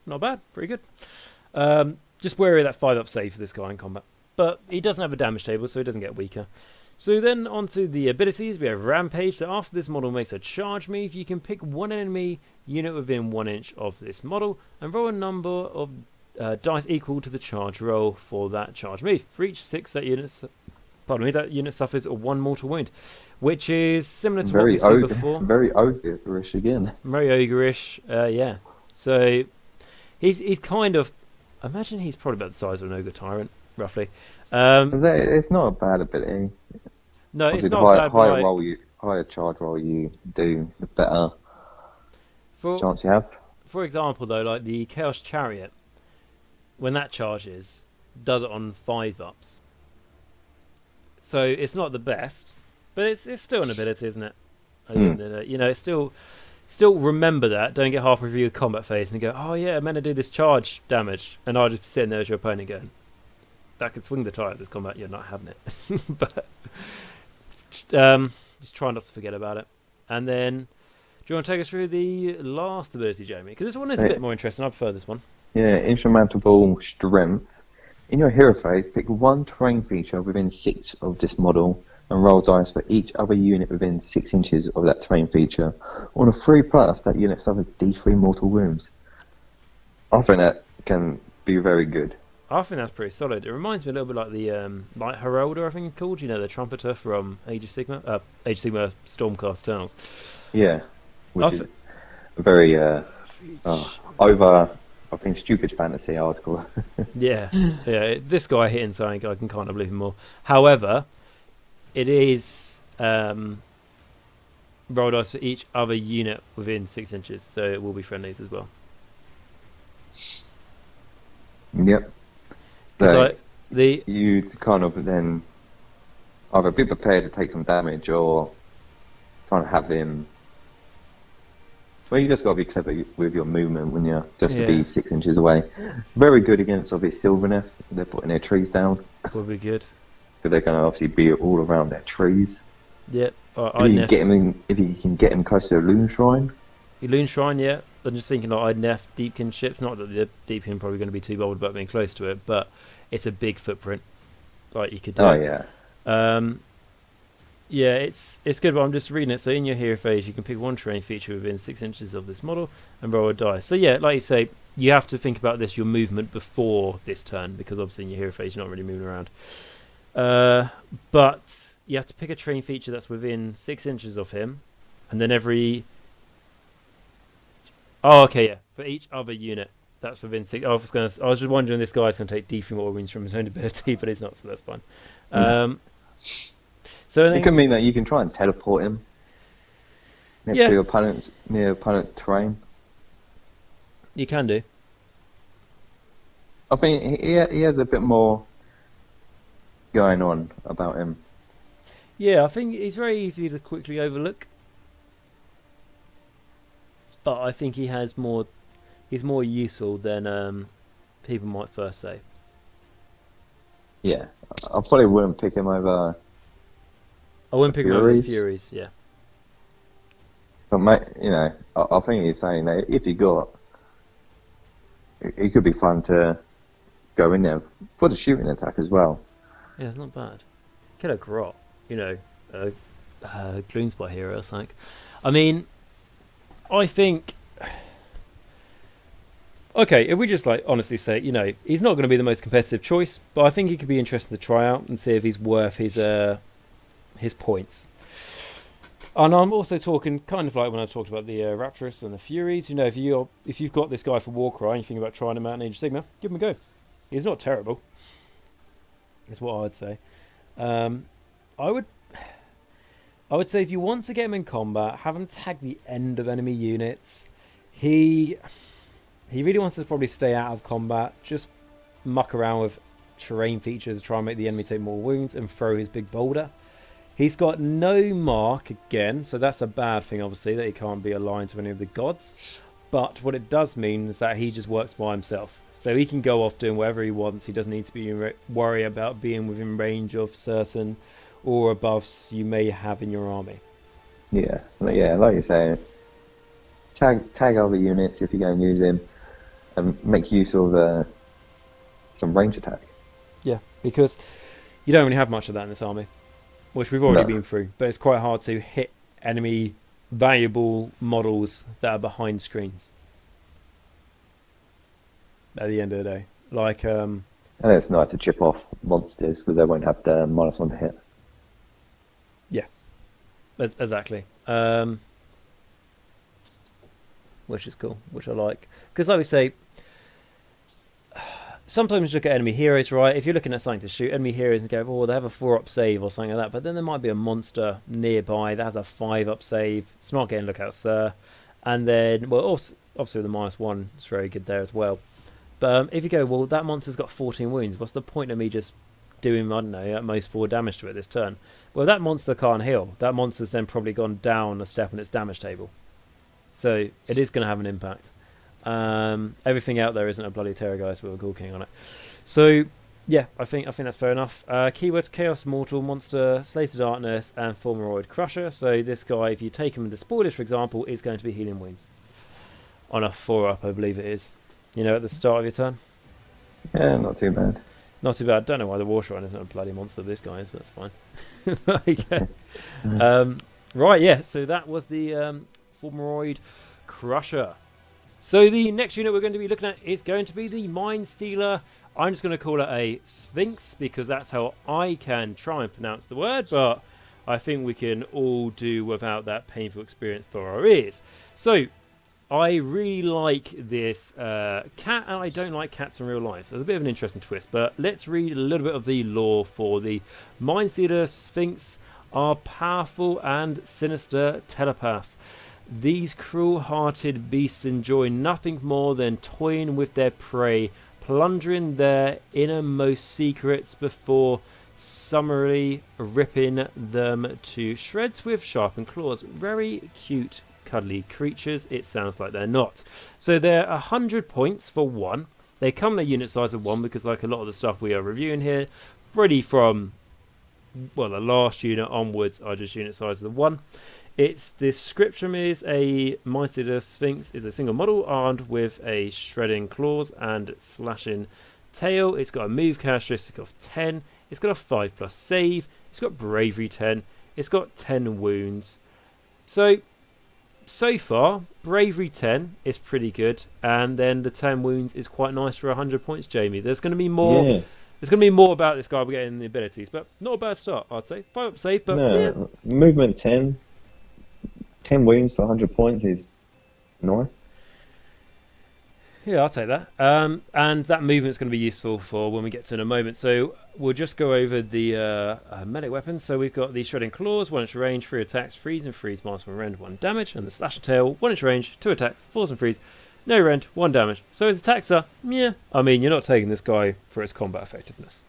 not bad, pretty good. Just wary of that 5 up save for this guy in combat. But he doesn't have a damage table, so he doesn't get weaker. So then onto the abilities, we have Rampage. So after this model makes a charge move, you can pick one enemy unit within 1 inch of this model and roll a number of dice equal to the charge roll for that charge move. For each 6 that unit suffers a 1 mortal wound, which is similar to what we saw before. Very ogre-ish again. Very ogre-ish, yeah. So he's kind of, I imagine he's probably about the size of an ogre tyrant, roughly. It's not a bad ability. No, obviously, it's not bad. Higher charge roll you do, the better chance you have. For example, though, like the Chaos Chariot, when that charges, does it on 5 ups. So it's not the best, but it's still an ability, isn't it? It's still remember that. Don't get halfway through your combat phase and go, oh yeah, I'm meant to do this charge damage, and I'll just be sitting there as your opponent going, that could swing the tide this combat. You're not having it. But just try not to forget about it. And then, do you want to take us through the last ability, Jamie? Because this one is a bit more interesting. I prefer this one. Yeah, insurmountable strength. In your hero phase, pick 1 terrain feature within 6 of this model and roll dice for each other unit within 6 inches of that terrain feature. On a 3+, that unit suffers D3 mortal wounds. I think that can be very good. I think that's pretty solid. It reminds me a little bit like the Light Heralder, I think it's called. You know, the trumpeter from Age of Sigmar Stormcast Eternals. Yeah, which is a very over, I think, stupid fantasy article. yeah. This guy hitting something, I can kind of believe him more. However, it is roll dice for each other unit within 6 inches, so it will be friendlies as well. Yep. So you kind of then either be prepared to take some damage or kind of have him. Well, you just got to be clever with your movement when you're just to be 6 inches away. Very good against obviously Sylvaneth. They're putting their trees down. Will be good. But they're going to obviously be all around their trees. Yep. If you can get him close to a Loon Shrine. Loon Shrine, yeah. I'm just thinking like I'd nef Deepkin ships. Not that the Deepkin probably going to be too bold about being close to it, but it's a big footprint. Like you could do. Oh yeah. Yeah, it's good, but I'm just reading it. So in your hero phase, you can pick one terrain feature within 6 inches of this model and roll a die. So yeah, like you say, you have to think about this, your movement before this turn, because obviously in your hero phase, you're not really moving around. But you have to pick a terrain feature that's within 6 inches of him, and then every... Oh, okay, yeah. For each other unit that's within 6... I was just wondering this guy's going to take D3 mortal wounds from his own ability, but he's not, so that's fine. So it could mean that you can try and teleport him next to your opponent's terrain. You can do. I think he has a bit more going on about him. Yeah, I think he's very easy to quickly overlook. But I think he's more useful than people might first say. Yeah, I probably wouldn't pick him over... I wouldn't pick him over the Furies, yeah. But mate, I think he's saying that if you got... It could be fun to go in there for the shooting attack as well. Yeah, it's not bad. Kill a grot, Gloomspot hero or something. I mean, I think... Okay, if we just honestly say, he's not going to be the most competitive choice, but I think he could be interesting to try out and see if he's worth his points. And I'm also talking kind of like when I talked about the Raptrix and the Furies. If you've got this guy for Warcry and you think about trying him out in Age of Sigmar, give him a go. He's not terrible. That's what I'd say. I would say if you want to get him in combat, have him tag the end of enemy units. He really wants to probably stay out of combat. Just muck around with terrain features, try and make the enemy take more wounds, and throw his big boulder. He's got no mark again, so that's a bad thing, obviously, that he can't be aligned to any of the gods. But what it does mean is that he just works by himself. So he can go off doing whatever he wants. He doesn't need to be worry about being within range of certain or buffs you may have in your army. Yeah, like you're saying, tag other units if you're going to use him, and make use of some range attack. Yeah, because you don't really have much of that in this army, which we've already been through. But it's quite hard to hit enemy valuable models that are behind screens at the end of the day. And it's nice to chip off monsters because they won't have the -1 to hit. Yeah, exactly. Which is cool, which I like. Because like we say, sometimes you look at enemy heroes, right? If you're looking at something to shoot enemy heroes and go, oh, they have a 4-up save or something like that, but then there might be a monster nearby that has a 5-up save. Smart getting lookouts, sir. And then, well, also, obviously with the -1, it's very good there as well. But if you go, well, that monster's got 14 wounds, what's the point of me just doing, I don't know, at most 4 damage to it this turn? Well, that monster can't heal. That monster's then probably gone down a step on its damage table. So it is going to have an impact. Everything out there isn't a bloody Terrorgeist with a Ghoul King on it. So yeah, I think that's fair enough. Keywords: Chaos Mortal, Monster, Slate of Darkness, and Fulmoroid Crusher. So this guy, if you take him with the spoilers, for example, is going to be healing wounds on a 4-up, I believe it is. At the start of your turn. Yeah, not too bad. Not too bad. Don't know why the War Shrine isn't a bloody monster. This guy is, but that's fine. Okay. Right, yeah. So that was the Fulmoroid Crusher. So the next unit we're going to be looking at is going to be the Mind Stealer. I'm just going to call it a Sphinx because that's how I can try and pronounce the word, but I think we can all do without that painful experience for our ears. So I really like this cat, and I don't like cats in real life. So it's a bit of an interesting twist, but let's read a little bit of the lore for the Mind Stealer Sphinx. are powerful and sinister telepaths. These cruel-hearted beasts enjoy nothing more than toying with their prey, plundering their innermost secrets before summarily ripping them to shreds with sharpened claws. Very cute, cuddly creatures. It sounds like they're not. So they're 100 points for 1. They come in a unit size of 1 because, like a lot of the stuff we are reviewing here, really from, well, the last unit onwards are just unit size of 1. Its description is a mutilev Sphinx is a single model armed with a shredding claws and slashing tail. It's got a move characteristic of 10. It's got a 5+ save. It's got bravery 10. It's got 10 wounds. So far, bravery 10 is pretty good, and then the 10 wounds is quite nice for 100 points, Jamie. There's going to be more. Yeah. There's going to be more about this guy. We're getting the abilities, but not a bad start, I'd say. 5 up save, but no, movement 10. 10 wounds for 100 points is nice. Yeah, I'll take that. And that movement's going to be useful for when we get to in a moment. So we'll just go over the medic weapons. So we've got the Shredding Claws, 1 inch range, 3 attacks, freeze and freeze, minus 1 rend, 1 damage. And the Slasher Tail, 1 inch range, 2 attacks, force and freeze, no rend, 1 damage. So his attacks are, I mean, you're not taking this guy for his combat effectiveness.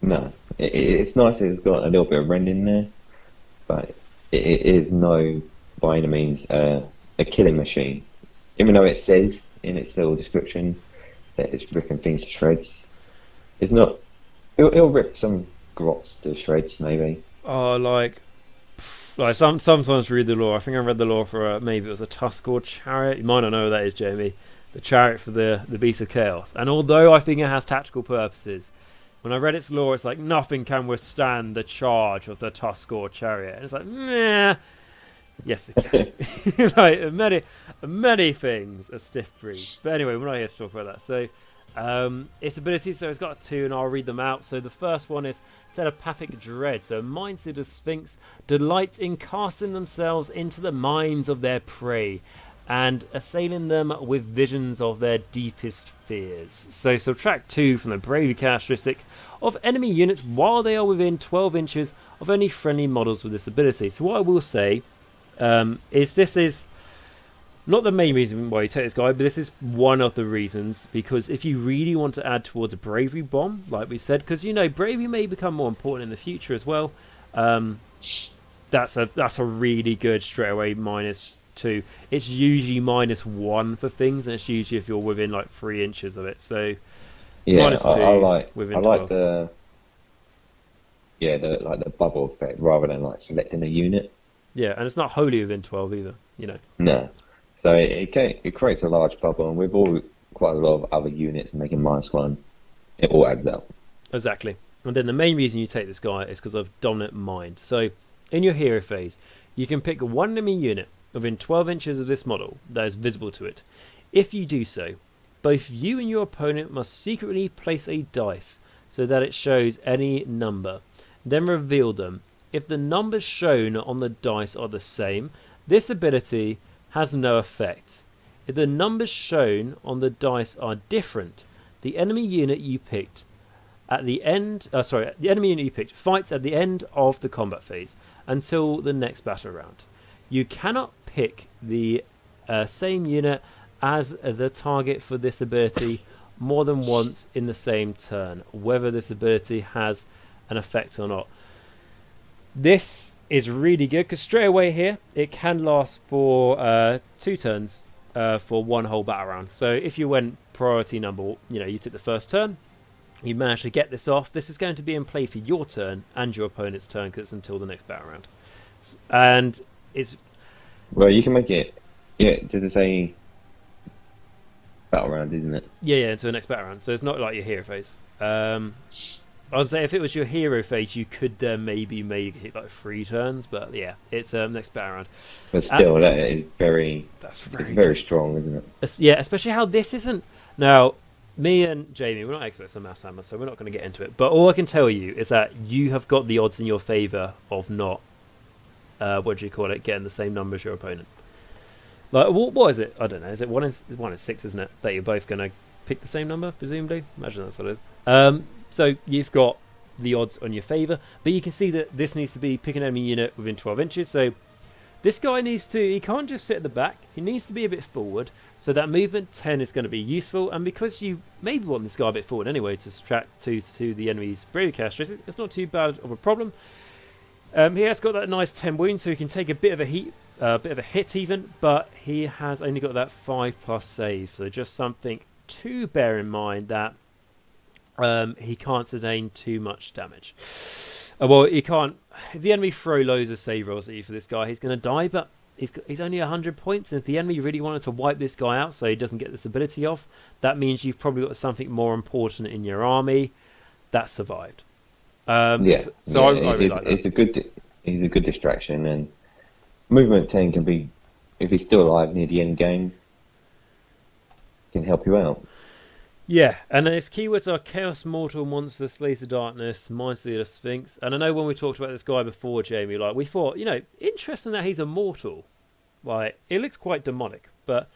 No. It's nice that it's got a little bit of rend in there. But it is no, by any means, a killing machine. Even though it says in its little description that it's ripping things to shreds, it's not. It'll rip some grots to shreds, maybe. Oh, like sometimes read the lore. I think I read the lore for maybe it was a Tusk or Chariot. You might not know what that is, Jamie. The Chariot for the Beast of Chaos. And although I think it has tactical purposes, when I read its lore, it's like nothing can withstand the charge of the Tusk or Chariot. And it's like, meh. Yes, it can. Like many things are stiff breeze. But anyway, we're not here to talk about that. So, its abilities. So it's got 2, and I'll read them out. So the first one is telepathic dread. So mindset of Sphinx delight in casting themselves into the minds of their prey and assailing them with visions of their deepest fears. So subtract 2 from the bravery characteristic of enemy units while they are within 12 inches of any friendly models with this ability. So what I will say. This is not the main reason why you take this guy, but this is one of the reasons, because if you really want to add towards a bravery bomb, like we said, because bravery may become more important in the future as well, that's a really good straight away -2. It's usually -1 for things, and it's usually if you're within like 3 inches of it. So yeah, -2 I like within I 12. like the bubble effect rather than like selecting a unit. Yeah, and it's not wholly within 12 either, No. So it creates a large bubble, and with quite a lot of other units making -1, it all adds up. Exactly. And then the main reason you take this guy is because of Dominant Mind. So in your hero phase, you can pick one enemy unit within 12 inches of this model that is visible to it. If you do so, both you and your opponent must secretly place a dice so that it shows any number, then reveal them. If the numbers shown on the dice are the same, this ability has no effect. If the numbers shown on the dice are different, the enemy unit you picked fights at the end of the combat phase until the next battle round. You cannot pick the same unit as the target for this ability more than once in the same turn, whether this ability has an effect or not. This is really good because straight away here it can last for 2 turns for 1 whole battle round. So if you went priority number, you took the first turn, you managed to get this off. This is going to be in play for your turn and your opponent's turn because it's until the next battle round. And it's you can make it. Yeah, did it say battle round, isn't it? Yeah, until the next battle round. So it's not like your hero phase. I would say if it was your hero phase, you could then maybe make it like 3 turns, but yeah, it's next battle round. But still, that is very strong, isn't it? Yeah, especially how this isn't. Now, me and Jamie, we're not experts on Maths Hammer, so we're not going to get into it. But all I can tell you is that you have got the odds in your favour of not, getting the same number as your opponent. Like, what is it? I don't know. Is it 1 in 6, isn't it? That you're both going to pick the same number, presumably? Imagine that's what it is. So you've got the odds on your favour. But you can see that this needs to be pick an enemy unit within 12 inches. So this guy he can't just sit at the back. He needs to be a bit forward. So that movement 10 is going to be useful. And because you maybe want this guy a bit forward anyway to subtract 2 to the enemy's Brew characteristic, it's not too bad of a problem. He has got that nice 10 wounds, so he can take a bit of a hit even, but he has only got that 5+ save. So just something to bear in mind that he can't sustain too much damage. Well, he can't. If the enemy throw loads of save rolls at you for this guy, he's going to die, but he's only 100 points, and if the enemy really wanted to wipe this guy out so he doesn't get this ability off, that means you've probably got something more important in your army that survived. I really like that. He's a good distraction, and movement 10 can be, if he's still alive near the end game, can help you out. Yeah, and then its keywords are Chaos, Mortal, Monster, Slays of Darkness, Mind Stealer, Sphinx. And I know when we talked about this guy before, Jamie, like we thought, interesting that he's a mortal. Like, it looks quite demonic, but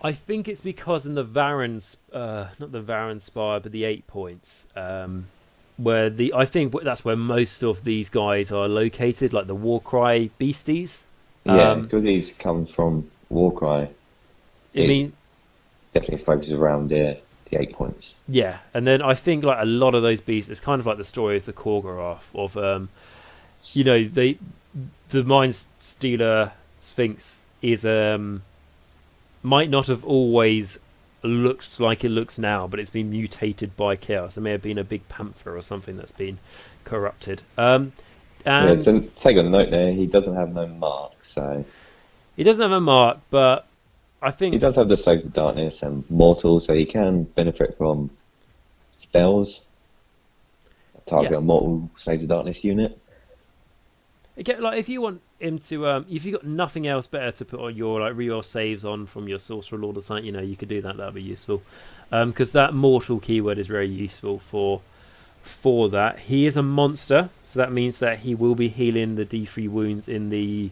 I think it's because in the Varan's, not the Varan Spire, but the 8 points, I think that's where most of these guys are located, like the Warcry beasties. Yeah, because he's come from Warcry. Definitely focuses around the 8 points. Yeah, and then I think like a lot of those beasts, it's kind of like the story of the Korgoroth of, the Mind Stealer Sphinx is might not have always looked like it looks now, but it's been mutated by chaos. It may have been a big panther or something that's been corrupted. And to take a note there, he doesn't have no mark, so he doesn't have a mark, but I think he does have the Slaves of Darkness and Mortal, so he can benefit from spells. Target a Mortal Slaves of Darkness unit. Again, like if you want him to, if you've got nothing else better to put on your like reroll saves on from your Sorcerer Lord or something, you could do that. That'd be useful, because that Mortal keyword is very useful for that. He is a monster, so that means that he will be healing the D3 wounds in the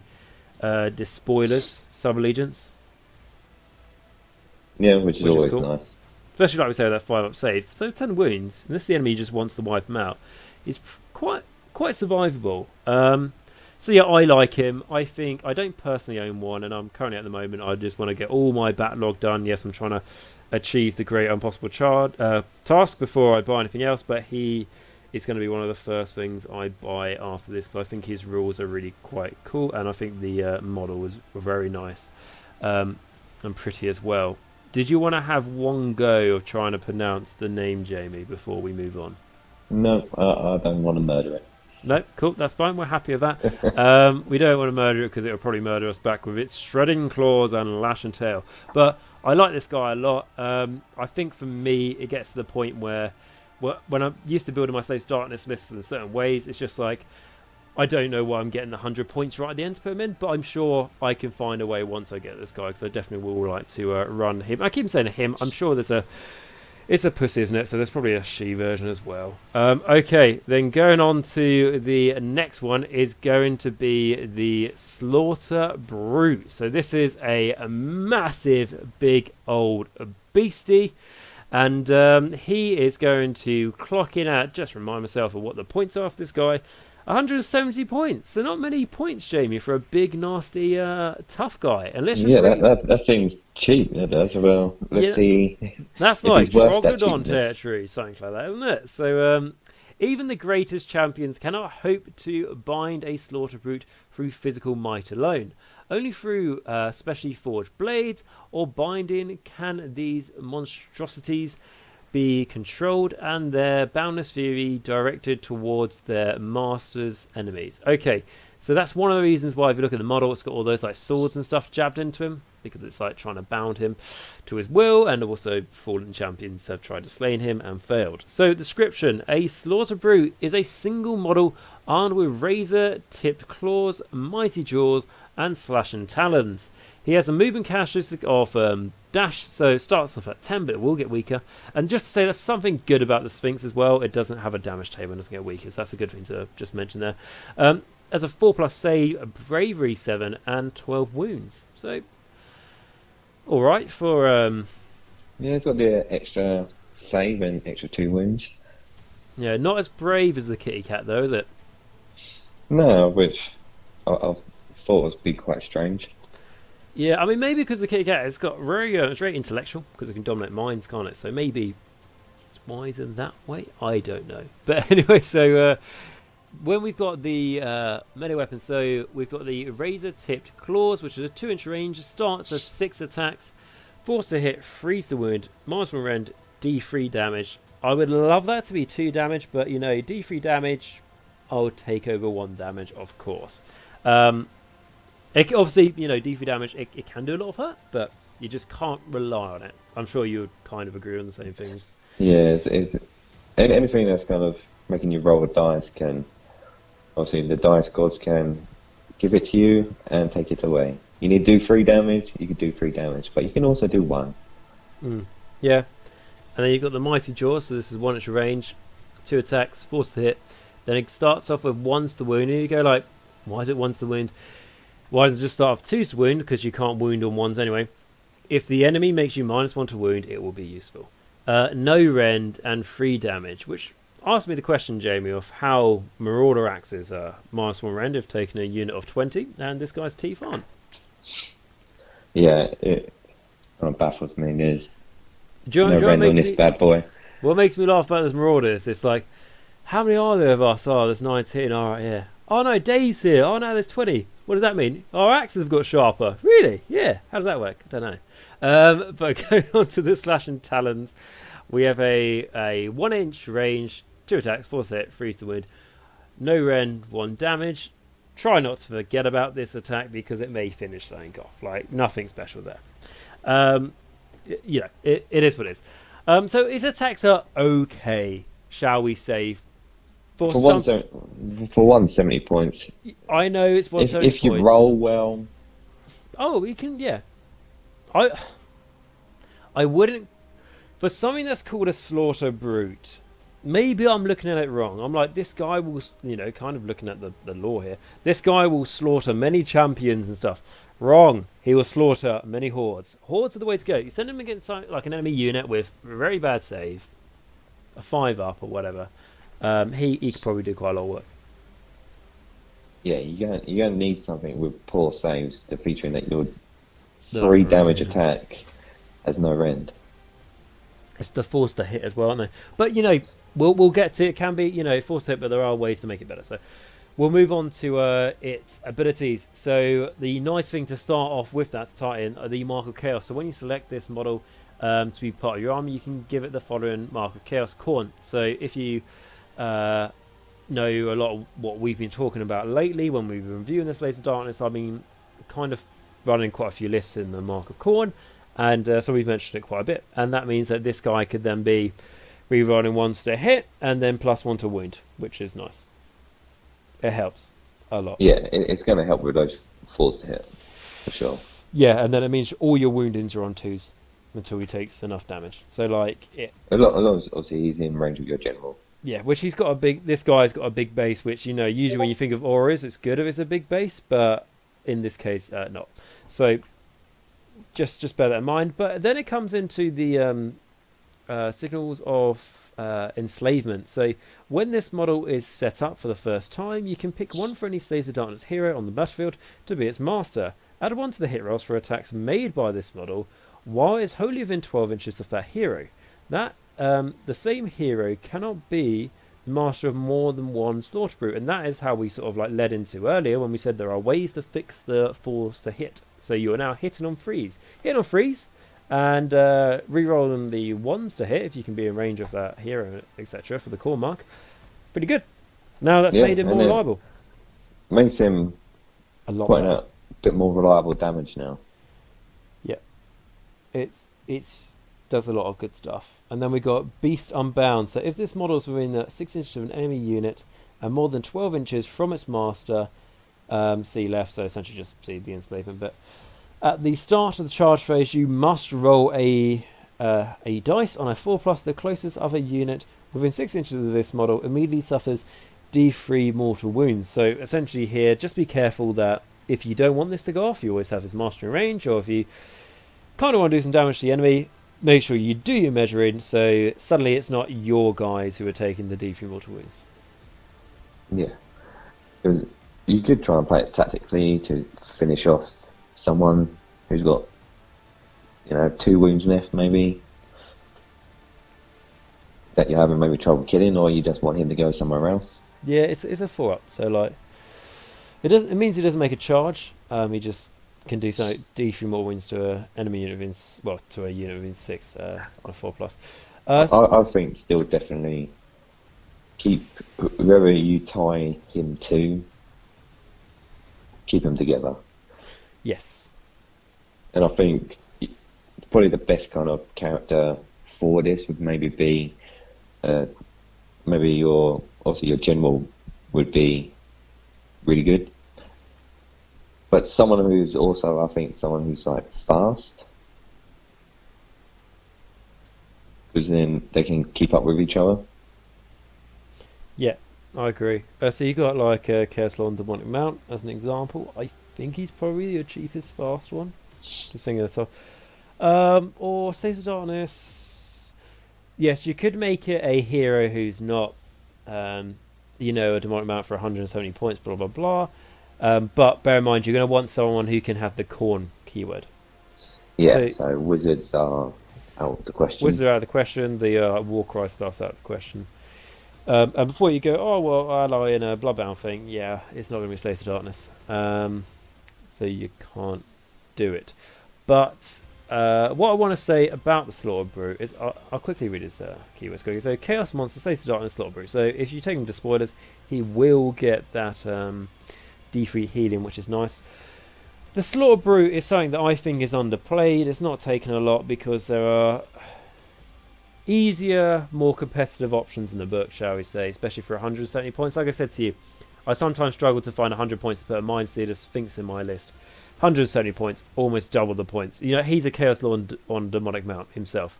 Despoilers sub-allegiance. Yeah, which is always cool. Nice. Especially like we say, that 5+ save. So 10 wounds, unless the enemy just wants to wipe him out, is quite survivable. So yeah, I like him. I think I don't personally own one, and I'm currently at the moment. I just want to get all my backlog done. Yes, I'm trying to achieve the great impossible task before I buy anything else. But he is going to be one of the first things I buy after this, because I think his rules are really quite cool, and I think the model was very nice and pretty as well. Did you want to have one go of trying to pronounce the name, Jamie, before we move on? No, I don't want to murder it. No, cool, that's fine. We're happy with that. We don't want to murder it because it will probably murder us back with its shredding claws and lash and tail. But I like this guy a lot. I think for me, it gets to the point where when I'm used to building my Slaves of Darkness lists in certain ways, it's just like, I don't know why I'm getting the 100 points right at the end to put him in, but I'm sure I can find a way once I get this guy, because I definitely will like to run him. I keep saying him. I'm sure it's a pussy, isn't it? So there's probably a she version as well. Okay, then going on to the next one is going to be the Slaughter Brew. So this is a massive, big, old beastie. And he is going to clock in at, just remind myself of what the points are for this guy, 170 points. So not many points, Jamie, for a big, nasty, tough guy. And let's just that seems cheap. It does. Well, let's see. That's like Troglodon territory, something like that, isn't it? So even the greatest champions cannot hope to bind a Slaughter Brute through physical might alone. Only through specially forged blades or binding can these monstrosities be controlled and their boundless fury directed towards their master's enemies. Okay, so that's one of the reasons why if you look at the model, it's got all those like swords and stuff jabbed into him, because it's like trying to bound him to his will, and also fallen champions have tried to slay him and failed. So description: a Slaughter Brute is a single model armed with razor-tipped claws, mighty jaws, and slashing talons. He has a movement characteristic of dash, so it starts off at 10, but it will get weaker. And just to say, that's something good about the Sphinx as well. It doesn't have a damage table and doesn't get weaker, so that's a good thing to just mention there. As a 4+ save, a bravery 7, and 12 wounds. So, all right for. Yeah, it's got the extra save and extra 2 wounds. Yeah, not as brave as the kitty cat though, is it? No, which I thought would be quite strange. Yeah, I mean maybe because the kitty cat has got it's very intellectual because it can dominate minds, can't it? So maybe it's wiser that way. I don't know. But anyway, so when we've got the melee weapon, so we've got the razor-tipped claws, which is a 2-inch range, starts at 6 attacks, force to hit, freeze to wound, -1 rend, D3 damage. I would love that to be 2 damage, but you know, D3 damage, I'll take over 1 damage, of course. Obviously, you know, D3 damage, it can do a lot of hurt, but you just can't rely on it. I'm sure you would kind of agree on the same things. Yeah, anything that's kind of making you roll a dice can, obviously the dice gods can give it to you and take it away. You need to do 3 damage, you can do 3 damage, but you can also do 1. Yeah. And then you've got the Mighty Jaws, so this is 1-inch range, 2 attacks, force to hit. Then it starts off with 1s to wound, and you go like, why is it 1s to wound? Why does it just start off 2s to wound? Because you can't wound on 1s anyway. If the enemy makes you -1 to wound, it will be useful. No rend and 3 damage, which asked me the question, Jamie, of how Marauder axes are -1 rend if taking a unit of 20, and this guy's teeth aren't. Yeah, it kind of baffles me. There's Do you no know rend on this bad boy. what makes me laugh about this Marauders? It's like, how many are there of us? Oh, there's 19. All right, yeah. Oh no, Dave's here. Oh no, there's 20. What does that mean? Our axes have got sharper. Really? Yeah. How does that work? I don't know. But going on to the slash and talons, we have a 1-inch range, 2 attacks, force hit, freeze to wound, no rend, 1 damage. Try not to forget about this attack because it may finish something off. Like nothing special there. You know, it is what it is. So his attacks are okay, shall we say? For 170 points. I know it's 170 if you points. roll well. Oh, we can, yeah. I wouldn't, for something that's called a slaughter brute, maybe I'm looking at it wrong. I'm like, this guy will, you know, kind of looking at the lore here. This guy will slaughter many champions and stuff. Wrong. He will slaughter many hordes. Hordes are the way to go. You send him against like an enemy unit with a very bad save, a 5-up or whatever. He could probably do quite a lot of work. Yeah, you're gonna need something with poor saves to feature in that your 3 damage attack has no rend. It's the force to hit as well, aren't they? But you know, we'll get to it. Can be, you know, force to hit, but there are ways to make it better. So we'll move on to its abilities. So the nice thing to start off with that Titan are the Mark of Chaos. So when you select this model to be part of your army, you can give it the following Mark of Chaos Corn. So if you know a lot of what we've been talking about lately when we've been reviewing this Laser Darkness, I've been kind of running quite a few lists in the Mark of Corn, and so we've mentioned it quite a bit, and that means that this guy could then be rerolling 1s to hit and then +1 to wound, which is nice. It helps a lot. Yeah, it's going to help with those 4s to hit for sure. Yeah, and then it means all your woundings are on 2s until he takes enough damage. So like a lot as obviously he's in range of your general. Yeah, which he's got this guy's got a big base, which, you know, usually when you think of auras, it's good if it's a big base, but in this case, not. So just bear that in mind. But then it comes into the signals of enslavement. So when this model is set up for the first time, you can pick one for any Laser Darkness hero on the battlefield to be its master. Add 1 to the hit rolls for attacks made by this model while it's wholly within 12 inches of that hero. That the same hero cannot be the master of more than 1 slaughter brute, and that is how we sort of like led into earlier when we said there are ways to fix the force to hit. So you are now hitting on freeze, and re-rolling the 1s to hit if you can be in range of that hero, etc. for the core mark. Pretty good. Now that's made him more reliable. Makes him a lot quite a bit more reliable damage now. Yeah, it's does a lot of good stuff. And then we got Beast Unbound. So if this model is within 6 inches of an enemy unit and more than 12 inches from its master, see left, so essentially just see the enslavement bit. At the start of the charge phase, you must roll a dice on a 4+. The closest other unit within 6 inches of this model immediately suffers D3 mortal wounds. So essentially here, just be careful that if you don't want this to go off, you always have his master in range, or if you kind of want to do some damage to the enemy, make sure you do your measuring, so suddenly it's not your guys who are taking the D3 mortal wounds. Yeah. Because you could try and play it tactically to finish off someone who's got, 2 wounds left, maybe, that you're having maybe trouble killing, or you just want him to go somewhere else. Yeah, it's a 4-up, so like it means he doesn't make a charge. He just can do something D3 more wounds to a enemy unit to a unit within 6 on a 4+. I think still definitely keep whoever you tie him to, keep them together. Yes. And I think probably the best kind of character for this would maybe be maybe your general would be really good, but someone who's also, I think, someone who's like fast, because then they can keep up with each other. Yeah, I agree. So you got like Chaos Lord Demonic Mount as an example. I think he's probably your cheapest fast one. Just thinking of the top. Or Saves of Darkness. Yes, you could make it a hero who's not, a demonic mount for 170 points, blah, blah, blah. But bear in mind, you're going to want someone who can have the corn keyword. Yeah, so wizards are out of the question. Wizards are out of the question. The Warcry stuff's out of the question. And before you go, oh, well, ally in a Bloodbound thing, yeah, it's not going to be Saves of Darkness. So you can't do it. But what I want to say about the Slaughter Brew is, I'll quickly read his keywords quickly. So Chaos Monster, Saves of Darkness, Slaughter Brew. So if you take him to spoilers, he will get that D3 healing, which is nice. The Slaughter Brew is something that I think is underplayed. It's not taken a lot because there are easier, more competitive options in the book, shall we say, especially for 170 points. Like I said to you, I sometimes struggle to find 100 points to put a Mind Stealer Sphinx in my list. 170 points, almost double the points. He's a Chaos Lord on Demonic Mount himself.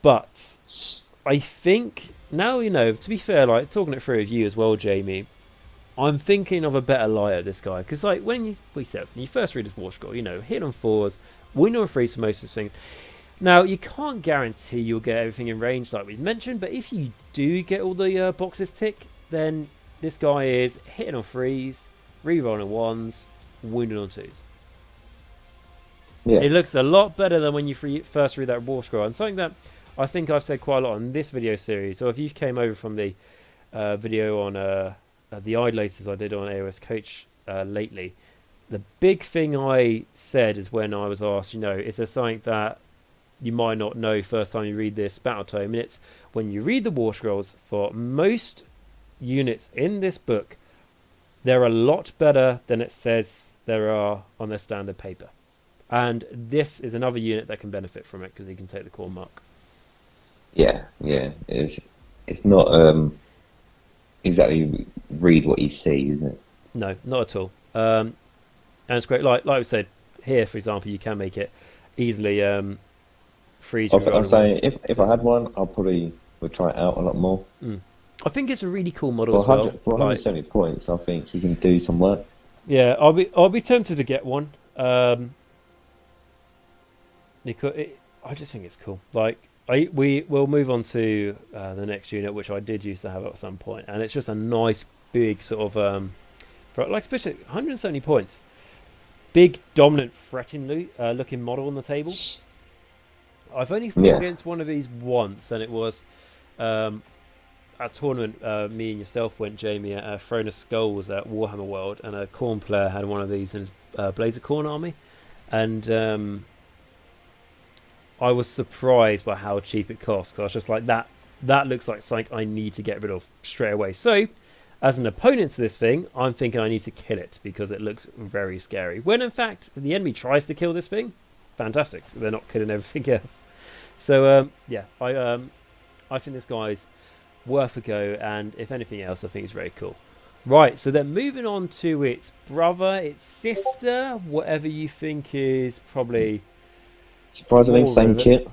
But I think now, to be fair, like talking it through with you as well, Jamie, I'm thinking of a better liar, this guy. Because like when you first read his War Scroll, hit on 4s, win on 3s for most of his things. Now, you can't guarantee you'll get everything in range like we've mentioned, but if you do get all the boxes tick, then this guy is hitting on 3s, rerolling 1s, wounded on 2s. Yeah. It looks a lot better than when you first read that War Scroll, and something that I think I've said quite a lot in this video series. So if you came over from the video on the Idolaters I did on AOS Coach lately, the big thing I said is when I was asked, is there something that you might not know first time you read this battle tome, and it's when you read the War Scrolls, for most units in this book, they're a lot better than it says there are on their standard paper. And this is another unit that can benefit from it because he can take the core mark. Yeah. It's not exactly read what you see, isn't it? No, not at all. And it's great. Like we said, here, for example, you can make it easily freeze. I'm saying if I had one, I probably would try it out a lot more. I think it's a really cool model as well. For 170 points, I think you can do some work. Yeah, I'll be tempted to get one. Because I just think it's cool. Like we'll move on to the next unit, which I did used to have at some point, and it's just a nice big sort of especially 170 points, big dominant threatening looking model on the table. I've only fought against one of these once, and it was at a tournament me and yourself went, Jamie, at Throne of Skulls at Warhammer World, and a Khorne player had one of these in his Blazer Khorne army, and I was surprised by how cheap it cost, because I was just like, that looks like something I need to get rid of straight away. So, as an opponent to this thing, I'm thinking I need to kill it, because it looks very scary. When in fact, the enemy tries to kill this thing, fantastic. They're not killing everything else. So, I think this guy's worth a go, and if anything else, I think it's very cool. Right, so then moving on to its brother, its sister, whatever you think is probably... Surprisingly, same kit.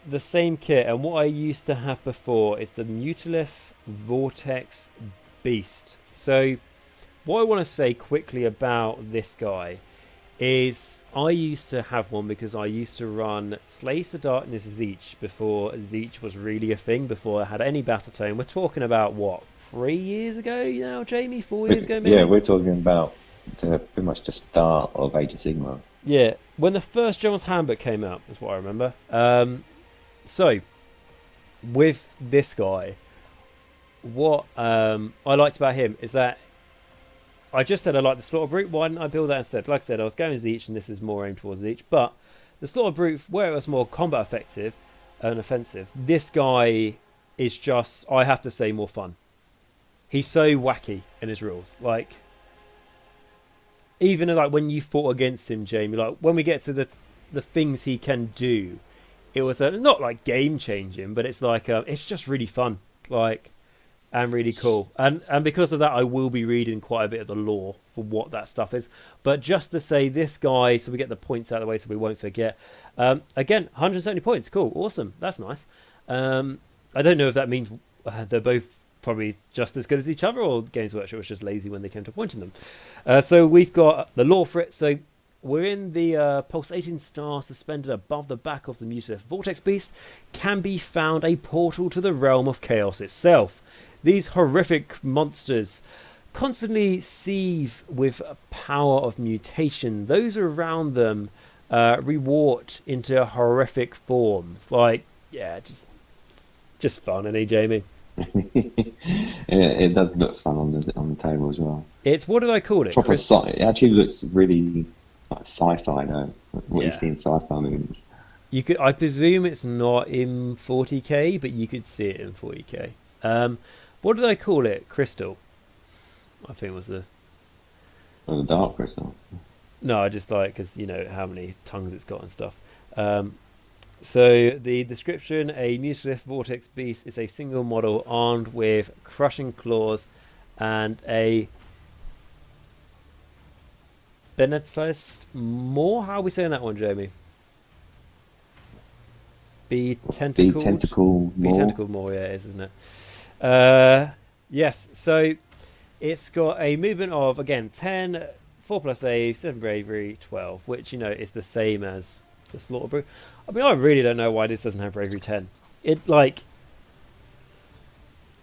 The same kit, and what I used to have before is the mutilev Vortex Beast. So, what I want to say quickly about this guy is I used to have one because I used to run Slays the Darkness Zeech before Zeech was really a thing, before I had any battle tone. We're talking about, what, 3 years ago now, Jamie? 4 years ago, maybe? Yeah, we're talking about pretty much the start of Age of Sigmar. Yeah, when the first General's Handbook came out, is what I remember. So, with this guy, what I liked about him is that I just said I like the Slaughter Brute. Why didn't I build that instead? Like I said, I was going Zeech, and this is more aimed towards Zeech. But the Slaughter Brute, where it was more combat effective and offensive, this guy is just, I have to say, more fun. He's so wacky in his rules. Like, even like when you fought against him, Jamie, like when we get to the things he can do, it was not like game changing, but it's like it's just really fun. Like, and really cool. And because of that, I will be reading quite a bit of the lore for what that stuff is. But just to say, this guy, so we get the points out of the way so we won't forget. Again, 170 points. Cool. Awesome. That's nice. I don't know if that means they're both probably just as good as each other, or Games Workshop was just lazy when they came to pointing them. So we've got the lore for it. So we're in the pulsating star suspended above the back of the mutilev Vortex Beast can be found a portal to the realm of chaos itself. These horrific monsters constantly seethe with power of mutation. Those around them reward into horrific forms. Like, yeah, just fun, isn't he, Jamie? It does look fun on the table as well. It's, what did I call it? Proper it actually looks really like sci-fi though. What you see in sci-fi movies. You could, I presume it's not in 40k, but you could see it in 40k. What did I call it? Crystal, I think was the... Oh, the Dark Crystal. No, I just like, because you know how many tongues it's got and stuff. So the description: a mutilev Vortex Beast is a single model armed with crushing claws and a Behemoths more. How are we saying that one, Jamie? Tentacle more, yeah, it is, isn't it? Yes, so it's got a movement of, again, 10, 4 plus save, 7 bravery, 12, which, you know, is the same as the Slaughter Brew. I mean, I really don't know why this doesn't have bravery 10. It, like...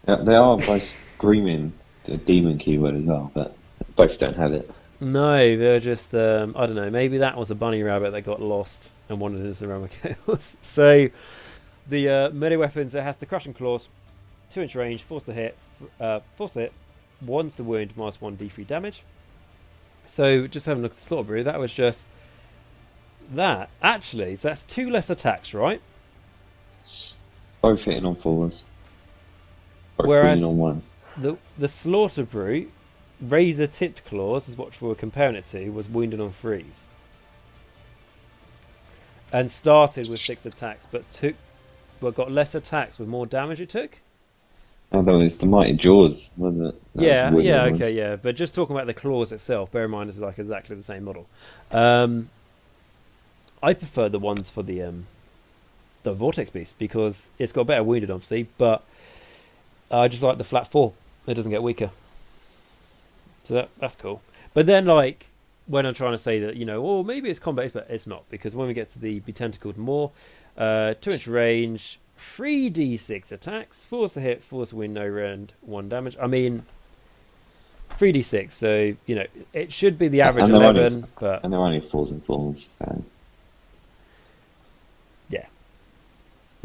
Yeah, they are both screaming the demon keyword as well, but both don't have it. No, they're just, I don't know, maybe that was a bunny rabbit that got lost and wandered into the realm of chaos. So, the melee weapons, it has the crushing claws, 2-inch range, force to hit, once the wound, -1 d3 damage. So just having a look at the Slaughter Brew, that was just that. Actually, so that's 2 less attacks, right? Both hitting on 4s. Both Whereas on 1. the Slaughter Brew, razor tipped claws is what we were comparing it to, was wounded on 3s. And started with 6 attacks, but got less attacks with more damage it took. Although it's the Mighty Jaws, wasn't it? Yeah, okay, yeah. But just talking about the claws itself, bear in mind it's like exactly the same model. I prefer the ones for the Vortex Beast because it's got better wounded, obviously, but I just like the flat 4. It doesn't get weaker. So that's cool. But then, like, when I'm trying to say that, you know, oh, maybe it's combat, but it's not, because when we get to the Be Tentacled more, 2-inch range, 3d6 attacks, force to hit, force to win, no rend, 1 damage. I mean, 3d6, so, you know, it should be the average 11, but... And they're only 4s and 4s, so... Yeah.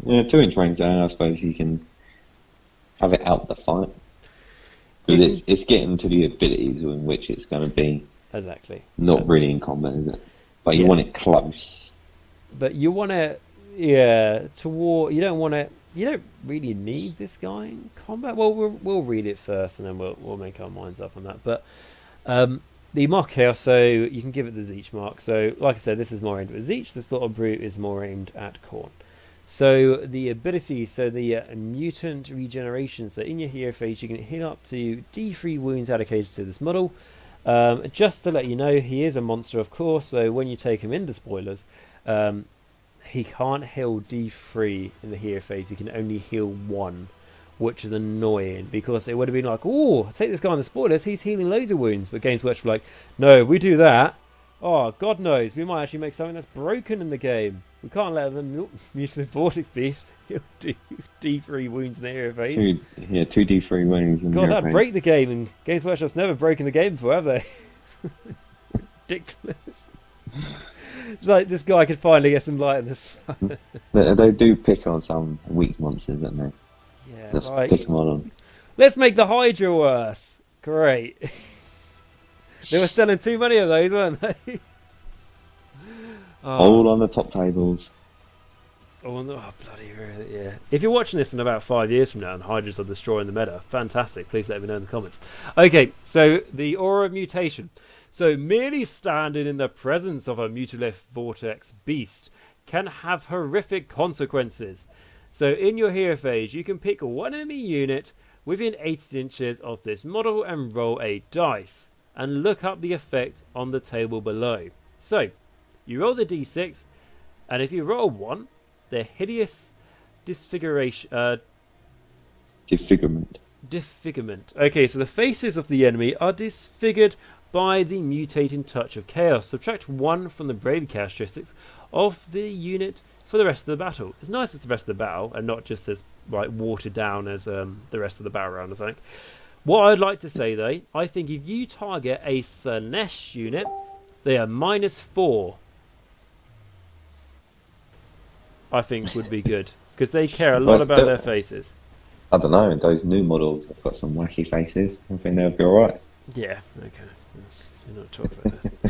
Yeah, 2-inch range, I suppose you can have it out the fight. Because it's getting to the abilities in which it's going to be... Exactly. Not really in combat, is it? But you want it close. But you want it... Yeah, you don't want it. You don't really need this guy in combat. Well, we'll read it first, and then we'll make our minds up on that. But the mark chaos, so you can give it the Zeech mark. So, like I said, this is more aimed at Zeech. The Slaughter Brute is more aimed at Khorne. So the ability, so the mutant regeneration. So in your hero phase, you can heal up to D3 wounds allocated to this model. Just to let you know, he is a monster, of course. So when you take him into spoilers. He can't heal D3 in the hero phase. He can only heal 1, which is annoying because it would have been like, oh, take this guy in the spoilers. He's healing loads of wounds. But Games Workshop were like, no, if we do that, Oh, God knows, we might actually make something that's broken in the game. We can't let them mutilev Vortex Beast. He'll do D3 wounds in the hero phase. Two D3 wounds in the God, hero that'd phase. break the game, and Games Workshop's never broken the game before, have they? Ridiculous. It's like this guy could finally get some light in the sun. They do pick on some weak monsters, don't they? Yeah, Just like, pick them on. let's make the Hydra worse. Great. They were selling too many of those, weren't they? All on the top tables. Oh, bloody really, yeah. If you're watching this in about 5 years from now and Hydras are destroying the meta, fantastic. Please let me know in the comments. Okay, so the Aura of Mutation. So merely standing in the presence of a mutilev Vortex Beast can have horrific consequences. So in your hero phase, you can pick one enemy unit within 18 inches of this model and roll a dice. And look up the effect on the table below. So, you roll the d6, and if you roll 1, the hideous disfigurement. Okay, so the faces of the enemy are disfigured by the mutating touch of chaos. Subtract 1 from the bravery characteristics of the unit for the rest of the battle. It's nice as the rest of the battle, and not just as like watered down as the rest of the battle round or something. What I'd like to say though, I think if you target a Slanesh unit, they are -4. I think would be good because they care a lot about their faces. I don't know. Those new models have got some wacky faces. I think they'll be all right. Yeah. Okay. You're not talking about this.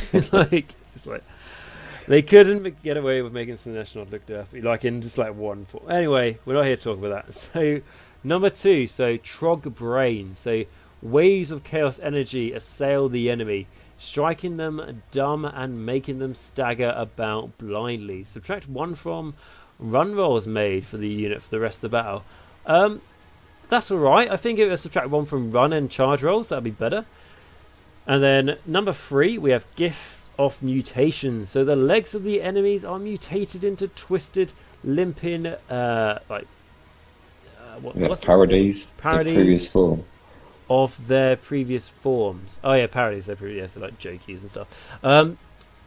like they couldn't get away with making Slanesh not look dirty, like in just like 1/4. Anyway, we're not here to talk about that. So. Number 2, so Trog Brain. So waves of chaos energy assail the enemy, striking them dumb and making them stagger about blindly. Subtract 1 from run rolls made for the unit for the rest of the battle. That's alright. I think it will subtract 1 from run and charge rolls. That'd be better. And then number 3, we have Gift of Mutation. So the legs of the enemies are mutated into twisted, limping, parodies the previous form of their previous forms. Oh yeah, parodies their previous, so like jokies and stuff.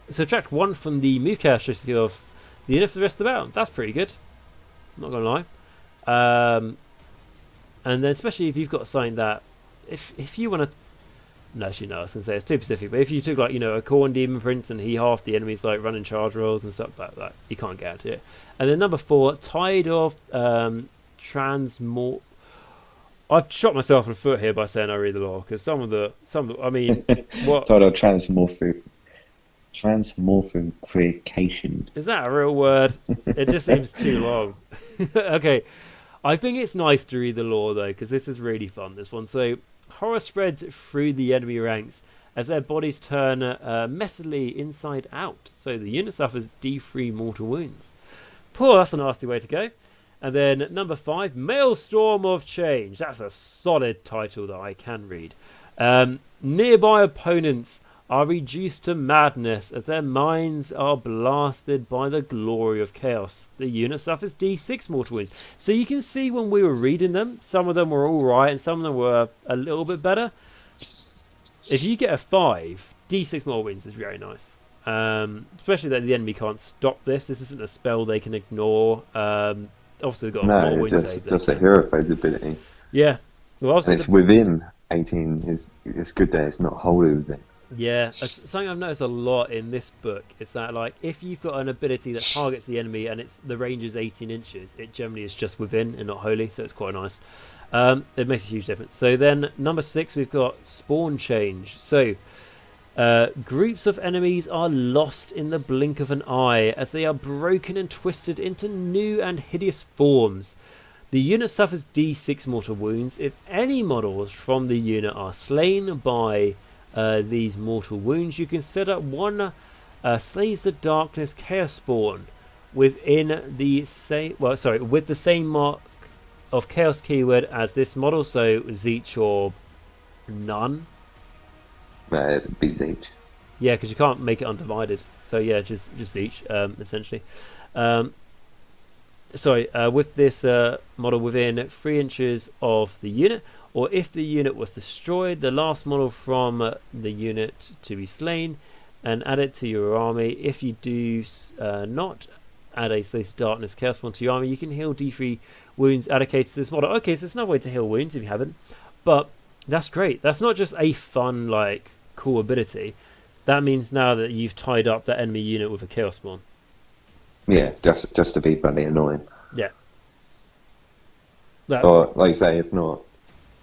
Subtract 1 from the move characteristic of the unit for the rest of the battle. That's pretty good, not gonna lie. And then especially if you've got something that if you want to, no, actually no, I was gonna say it's too specific, but if you took like a Corn Demon Prince and he halved the enemies like running charge rolls and stuff like that, you can't guarantee it. And then number 4, Tide of Transmort. I've shot myself in the foot here by saying I read the lore because some of the I mean, what? Total transmorphification. Is that a real word? It just seems too long. Okay, I think it's nice to read the lore though because this is really fun. This one, so horror spreads through the enemy ranks as their bodies turn messily inside out. So the unit suffers D3 mortal wounds. Poor, that's a nasty way to go. And then number 5, Maelstrom of Change. That's a solid title that I can read. Nearby opponents are reduced to madness as their minds are blasted by the glory of chaos. The unit suffers D6 mortal wounds. So you can see when we were reading them, some of them were alright and some of them were a little bit better. If you get a 5, D6 mortal wounds is very nice. Especially that the enemy can't stop this. This isn't a spell they can ignore. Obviously, they've got a more win save. Just a hero phase ability. Yeah. Well, and it's within 18. It's good that it's not wholly within. Yeah. Something I've noticed a lot in this book is that, like, if you've got an ability that targets the enemy and the range is 18 inches, it generally is just within and not wholly, so it's quite nice. It makes a huge difference. So then, number 6, we've got Spawn Change. So, groups of enemies are lost in the blink of an eye as they are broken and twisted into new and hideous forms. The unit suffers D6 mortal wounds if any models from the unit are slain by these mortal wounds. You can set up 1 Slaves of Darkness Chaos Spawn within the same, with the same mark of Chaos keyword as this model. So Zeech or none. Be Zeech. Yeah, because you can't make it undivided. So yeah, just Zeech, essentially. With this model within 3 inches of the unit, or if the unit was destroyed, the last model from the unit to be slain and add it to your army. If you do not add a Slates of Darkness Chaos Spawn to your army, you can heal D3 wounds allocated to this model. Okay, so it's another way to heal wounds if you haven't. But that's great. That's not just a fun, like, cool ability. That means now that you've tied up that enemy unit with a Chaos Spawn. Yeah, just to be bloody annoying. Yeah. Or, like you say, if not,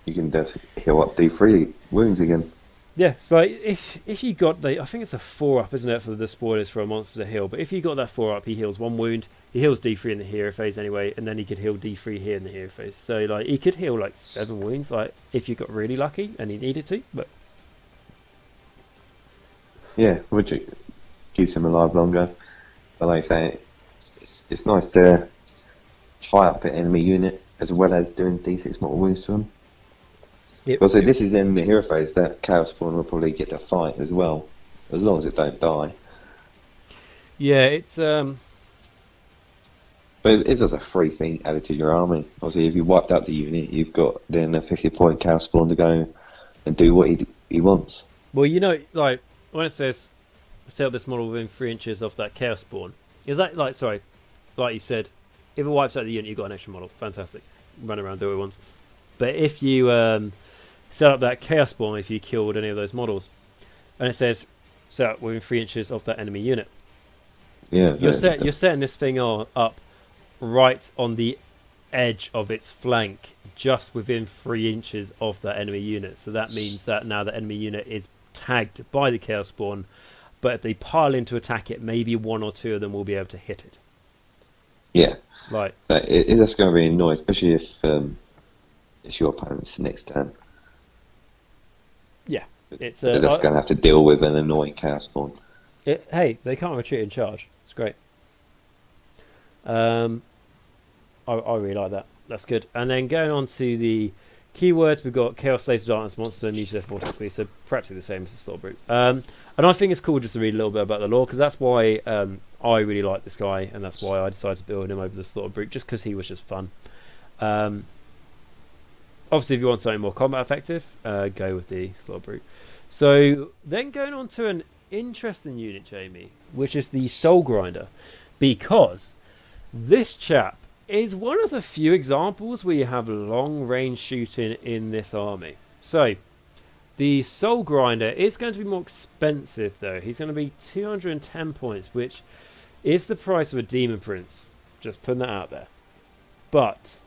you can just heal up D3 wounds again. Yeah, so like if you got I think it's a 4-up, isn't it, for the spoilers for a monster to heal. But if you got that 4-up, he heals 1 wound. He heals D3 in the hero phase anyway, and then he could heal D3 here in the hero phase. So like he could heal like 7 wounds, like if you got really lucky and he needed to. But yeah, which keeps him alive longer. But like I say, it's nice to tie up an enemy unit as well as doing D6 mortal wounds to him. Also, this is in the hero phase that Chaos Spawn will probably get to fight as well, as long as it don't die. Yeah, it's But it's just a free thing added to your army. Obviously, if you wiped out the unit, you've got then a 50-point Chaos Spawn to go and do what he wants. Well, you know, like when it says set up this model within 3 inches of that Chaos Spawn, is that like like you said, if it wipes out the unit, you've got an extra model. Fantastic, run around, do what it wants. But if you set up that Chaos Spawn, if you killed any of those models, and it says set up within 3 inches of that enemy unit. Yeah, you're setting this thing up right on the edge of its flank, just within 3 inches of that enemy unit. So that means that now the enemy unit is tagged by the Chaos Spawn, but if they pile in to attack it, maybe 1 or 2 of them will be able to hit it. Yeah, right. It's going to be annoying, especially if it's your opponent's next turn. Yeah, they're just going to have to deal with an annoying Chaos Spawn. Hey, they can't retreat in charge. It's great. I really like that. That's good. And then going on to the keywords, we've got Chaos, Slates of Darkness, Monster, mutilev, Vortex Beast, so practically the same as the Slaughter Brute. And I think it's cool just to read a little bit about the lore, because that's why I really like this guy, and that's why I decided to build him over the Slaughter Brute, just because he was just fun. Obviously, if you want something more combat effective, go with the Slaughter Brute. So then going on to an interesting unit, Jamie, which is the Soul Grinder, because this chap is one of the few examples where you have long range shooting in this army. So the Soul Grinder is going to be more expensive though. He's going to be 210 points, which is the price of a Demon Prince. Just putting that out there. But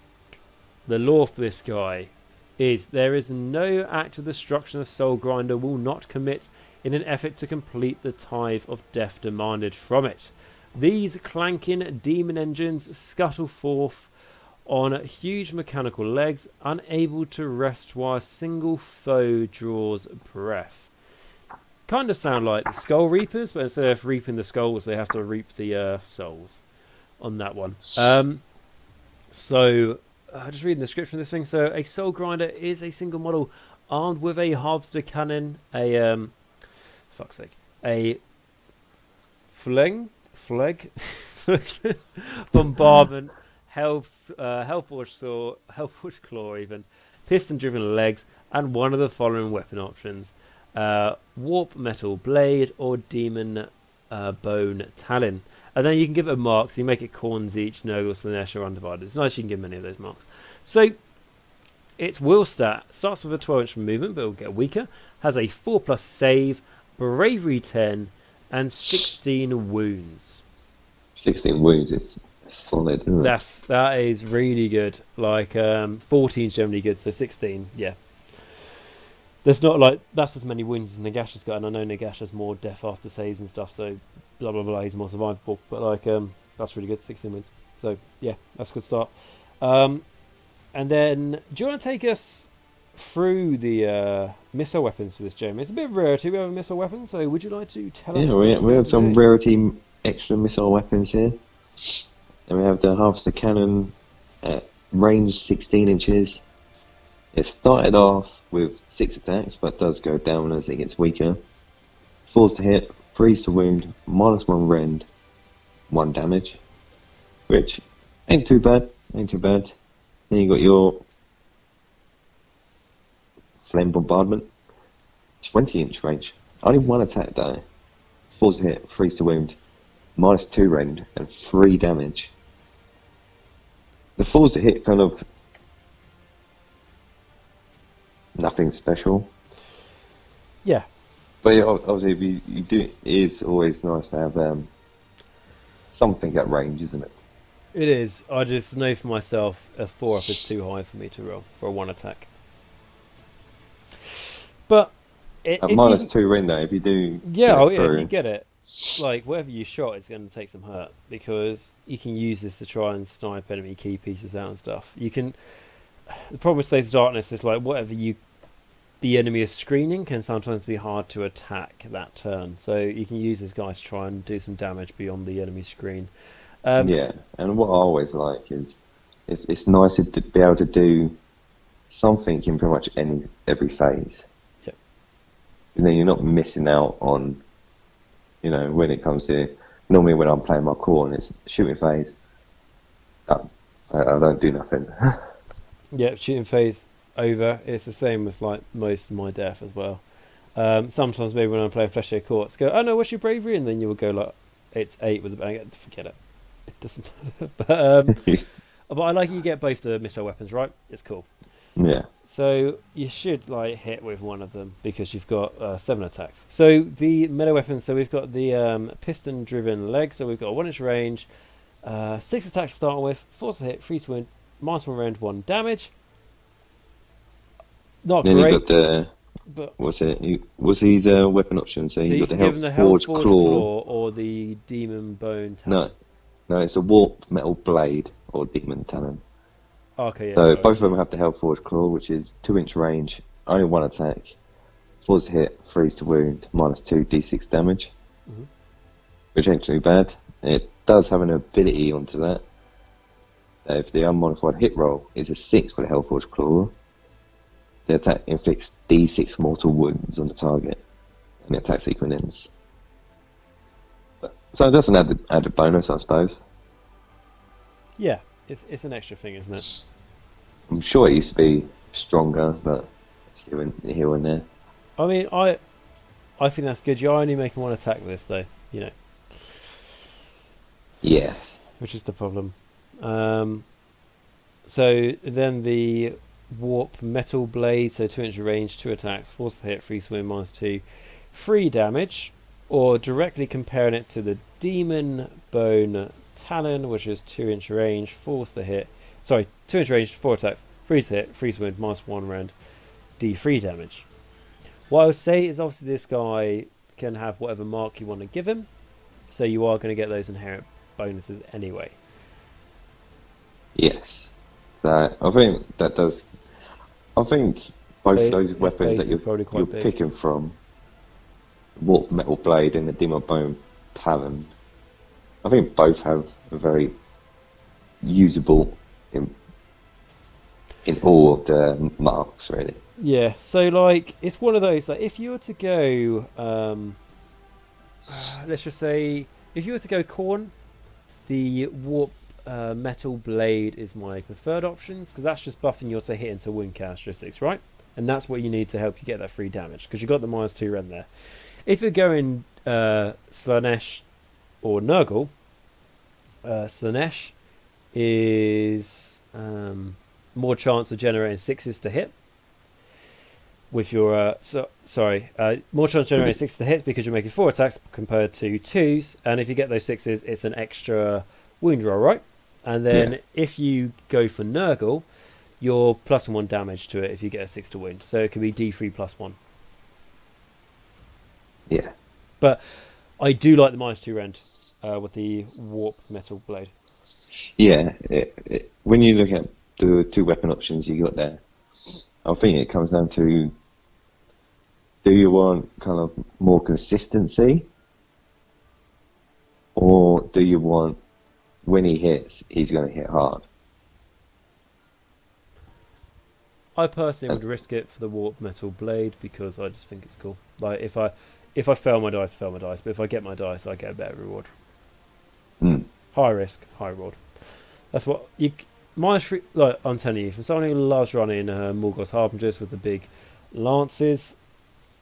the lore for this guy is there is no act of destruction the Soul Grinder will not commit in an effort to complete the tithe of death demanded from it. These clanking demon engines scuttle forth on huge mechanical legs, unable to rest while a single foe draws breath. Kind of sound like the Skull Reapers, but instead of reaping the skulls, they have to reap the souls on that one. So, just reading the description of this thing. So, a Soul Grinder is a single model armed with a harvester cannon, a flag, bombardment, Hellforged Claw even, piston-driven legs, and one of the following weapon options: Warp Metal Blade or Demon Bone Talon. And then you can give it a mark, so you make it Khorne's each, Nurgle, Slanesh, or Undivided. It's nice you can give many of those marks. So, its will stat starts with a 12-inch movement, but it will get weaker, has a 4+ save, Bravery 10, and 16 wounds. 16 wounds, it's solid, isn't it? That is really good. Like 14 is generally good, so 16, yeah. There's not like that's as many wounds as Nagash has got, and I know Nagash has more death after saves and stuff, so blah blah blah. He's more survivable, but like that's really good. 16 wins, so yeah, that's a good start. And then, do you want to take us through the missile weapons for this, Jamie? It's a bit of rarity. We have a missile weapon, so would you like to tell us? Yeah, we have some rarity extra missile weapons here. And we have the Harvester Cannon at range 16 inches. It started off with 6 attacks, but does go down as it gets weaker. 4's to hit, 3's to wound, -1 rend, 1 damage. Which ain't too bad. Then you got your Flame Bombardment, 20-inch range. Only 1 attack though. Force to hit, freeze to wound, -2 rend, and 3 damage. The force to hit kind of nothing special. Yeah. But yeah, obviously, if you do, it is always nice to have something at range, isn't it? It is. I just know for myself a 4-up is too high for me to roll for a 1 attack. But At -2 rend, though, if you do, if you get it, like whatever you shot is going to take some hurt, because you can use this to try and snipe enemy key pieces out and stuff. You can. The problem with Slaves of Darkness is like whatever the enemy is screening can sometimes be hard to attack that turn. So you can use this guy to try and do some damage beyond the enemy screen. Yeah, and what I always like is it's nice to be able to do something in pretty much every phase. Yep. And then you're not missing out on, when it comes to, normally when I'm playing my core and it's shooting phase, I don't do nothing. Yeah, shooting phase over. It's the same with like most of my death as well. Sometimes maybe when I'm playing Flesh Day Courts, go, oh no, what's your bravery? And then you will go like, it's 8 with a bang. Forget it. It doesn't matter. But I like you get both the missile weapons, right? It's cool. Yeah. So you should like hit with one of them because you've got 7 attacks. So the melee weapons, so we've got the piston-driven leg. So we've got a 1-inch range, 6 attacks to start with, force to hit, freeze to wound, -1 rend, 1 damage. Not then great. You got the but what's his weapon option? So you got the Hellforged Claw or the Demon Bone Talon. Talon. No, it's a Warped Metal Blade or Demon Talon. Okay, yeah. So both of them have the Hellforged Claw, which is 2-inch range, only 1 attack, force to hit, freeze to wound, -2 d6 damage, which ain't too bad. It does have an ability onto that. If the unmodified hit roll is a 6 for the Hellforged Claw, the attack inflicts d6 mortal wounds on the target, and the attack sequence ends. So that's an added bonus, I suppose. Yeah, it's an extra thing, isn't it? I'm sure it used to be stronger, but it's here and there. I mean, I think that's good. You're only making 1 attack with this, though. Yes. Which is the problem. So then the Warp Metal Blade, so 2-inch range, 2 attacks, force to hit, freeze to wound, -2, 3 damage, or directly comparing it to the Demon Bone Talon, which is 2-inch range, force to hit, 2-inch range, 4 attacks, freeze to hit, freeze to wound, -1 rend, d3 damage. What I would say is obviously this guy can have whatever mark you want to give him, so you are going to get those inherent bonuses anyway. Yes. So I think that does. I think both those weapons that you're picking from, Warped Metal Blade and the Demon Bone Talon, I think both have a very usable in all of the marks, really. Yeah, so like it's one of those, like if you were to go let's just say if you were to go Khorne, the Warp Metal Blade is my preferred options, because that's just buffing your to hit into wound characteristics, right? And that's what you need to help you get that free damage, because you've got the -2 rend there. If you're going Slaanesh or Nurgle, Slaanesh is more chance of generating 6s to hit with your more chance of generating 6 to hit because you're making 4 attacks compared to 2s, and if you get those 6s, it's an extra wound roll, right? And then if you go for Nurgle, you're +1 damage to it if you get a 6 to wound, so it could be d3 +1. Yeah, but I do like the -2 rend with the Warp Metal Blade. Yeah, when you look at the 2 weapon options you got there, I think it comes down to, do you want kind of more consistency, or do you want, when he hits, he's going to hit hard? I personally would risk it for the Warp Metal Blade because I just think it's cool. Like if I fail my dice, but if I get my dice, I get a better reward. High risk, high reward. That's what you -3. Like I'm telling you, from someone who loves running Morgoth's Harbingers with the big lances,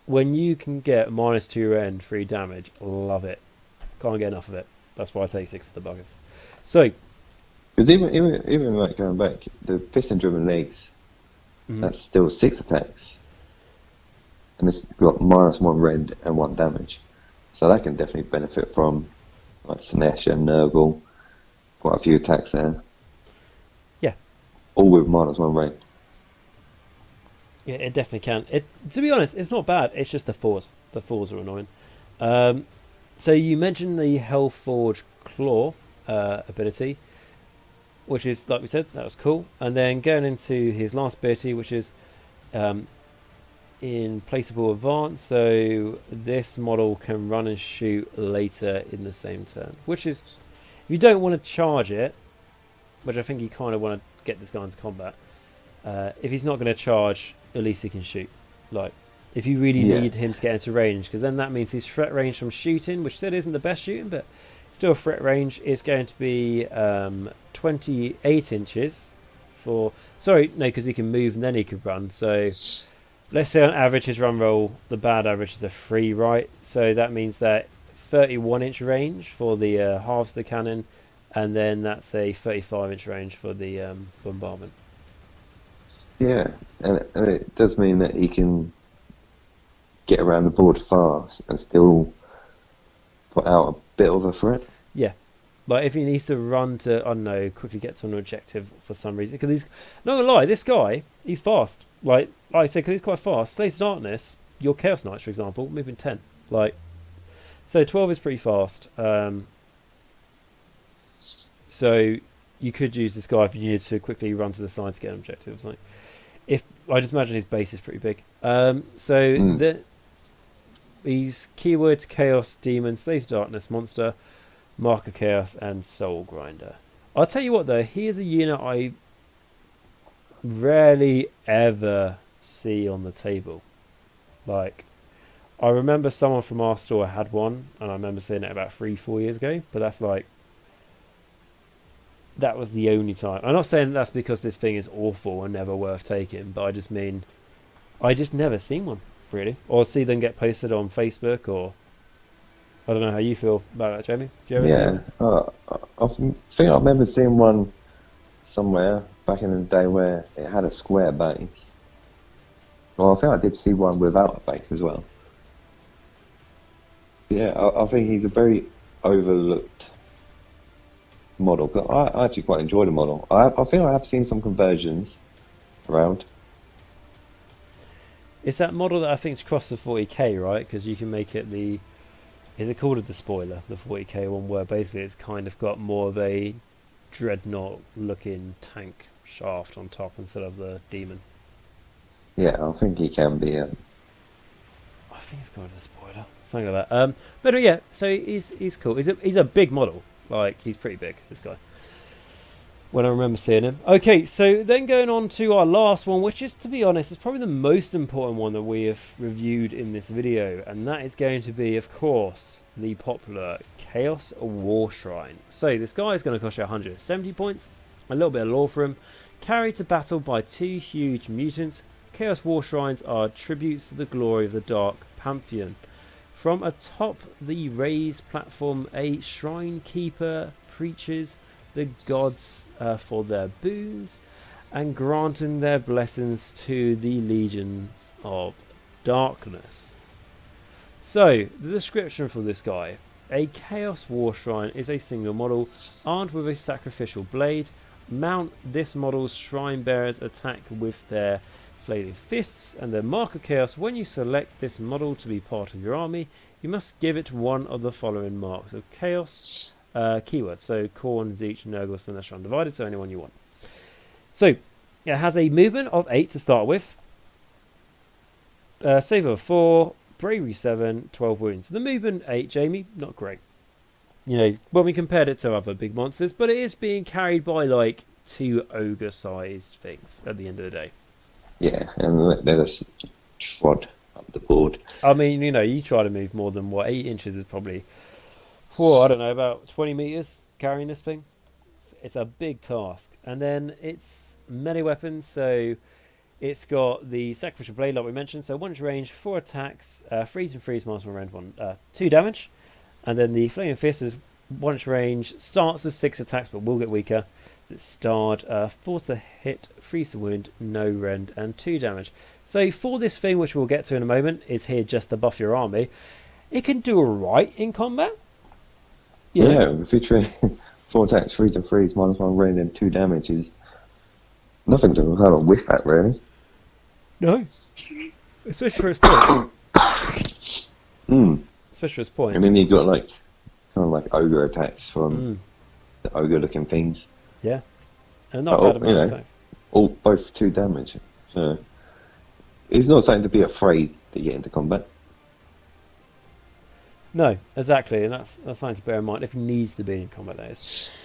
when you can get -2 rend, 3 damage, love it. Can't get enough of it. That's why I take 6 of the buggers. So, Because even like going back, the piston-driven legs, that's still 6 attacks, and it's got -1 rend and 1 damage. So that can definitely benefit from like Sinesh and Nurgle. Quite a few attacks there. yeah. All with -1 rend. Yeah, it definitely can. To be honest, it's not bad. It's just the fours. The fours are annoying. So you mentioned the Hellforge Claw ability, which is, like we said, that was cool. And then going into his last ability, which is in placeable advance. So this model can run and shoot later in the same turn, which is, if you don't want to charge it, which I think you kind of want to get this guy into combat, if he's not going to charge, at least he can shoot. Like, if you really need him to get into range, because then that means his threat range from shooting, which still isn't the best shooting, but still threat range, is going to be 28 inches for... Sorry, no, because he can move and then he can run. So let's say on average his run roll, the bad average is a 3, right? So that means that 31-inch range for the halves the cannon, and then that's a 35-inch range for the bombardment. Yeah, and it does mean that he can get around the board fast and still put out a bit of a threat. Yeah. Like, if he needs to run to, I don't know, quickly get to an objective for some reason. Because he's, not gonna lie, this guy, he's fast. Like I said, because he's quite fast. Slaves of Darkness, your Chaos Knights, for example, moving 10. Like, so 12 is pretty fast. So you could use this guy if you needed to quickly run to the side to get an objective. Like, if I just imagine his base is pretty big. These keywords: Chaos, Demon, Slaves of Darkness, Monster, Mark of Chaos, and Soul Grinder. I'll tell you what though, he is a unit I rarely ever see on the table. Like, I remember someone from our store had one, and I remember seeing it about 3-4 years ago, but that's like, that was the only time. I'm not saying that's because this thing is awful and never worth taking, but I just mean I just never seen one, really. Or see them get posted on Facebook, or I don't know how you feel about that, Jamie. Do you ever see one? I think I remember seeing one somewhere back in the day where it had a square base. Well, I think I did see one without a base as well. Yeah, I think he's a very overlooked model. I actually quite enjoy the model. I think I have seen some conversions around. It's that model that I think is crossed the 40k, right? Because you can make it the... Is it called the spoiler, the 40k one, where basically it's kind of got more of a dreadnought-looking tank shaft on top instead of the demon? Yeah, I think he can be. I think it's called the spoiler, something like that. But yeah, so he's cool. He's a big model. Like, he's pretty big, this guy, when I remember seeing him. Okay, so then going on to our last one, which is, to be honest, is probably the most important one that we have reviewed in this video, and that is going to be, of course, the popular Chaos War Shrine. So this guy is going to cost you 170 points, a little bit of lore for him, carried to battle by 2 huge mutants. Chaos War Shrines are tributes to the glory of the Dark Pantheon. From atop the raised platform, a shrine keeper preaches the gods for their boons and granting their blessings to the legions of darkness. So, the description for this guy: a Chaos War Shrine is a single model armed with a sacrificial blade. Mount this model's shrine bearers attack with their flailing fists and their Mark of Chaos. When you select this model to be part of your army, you must give it one of the following marks of Chaos keywords. So Khorne, Zeech, Nurgle, Sinesh, Undivided, so anyone you want. So it has a movement of 8 to start with, save of 4, bravery 7, 12 wounds. The movement 8, Jamie, not great. You know, when we compared it to other big monsters, but it is being carried by like 2 ogre-sized things at the end of the day. Yeah, and they're just trod up the board. I mean, you know, you try to move more than 8 inches is probably, I don't know, about 20 meters carrying this thing. It's a big task. And then it's melee weapons, so It's got the Sacrificial Blade, like we mentioned, so 1 inch range, 4 attacks, freeze and freeze, minus 1 round 2 damage. And then the Flaming Fist is 1 inch range, starts with 6 attacks but will get weaker. It's starred, force to hit, freeze to wound, no rend, and 2 damage. So for this thing, which we'll get to in a moment, is here just to buff your army. It can do alright in combat. Yeah, featuring 4 attacks, freeze and freeze, minus 1 rend, and 2 damage is nothing to kind of whiff at, really. No. Especially for its points. Especially for its points. And then you've got like kind of like ogre attacks from the ogre looking things. Yeah. And not bad amount of attacks. Both 2 damage. So it's not something to be afraid to get into combat. No, exactly, and that's something to bear in mind if it needs to be in combat, that is.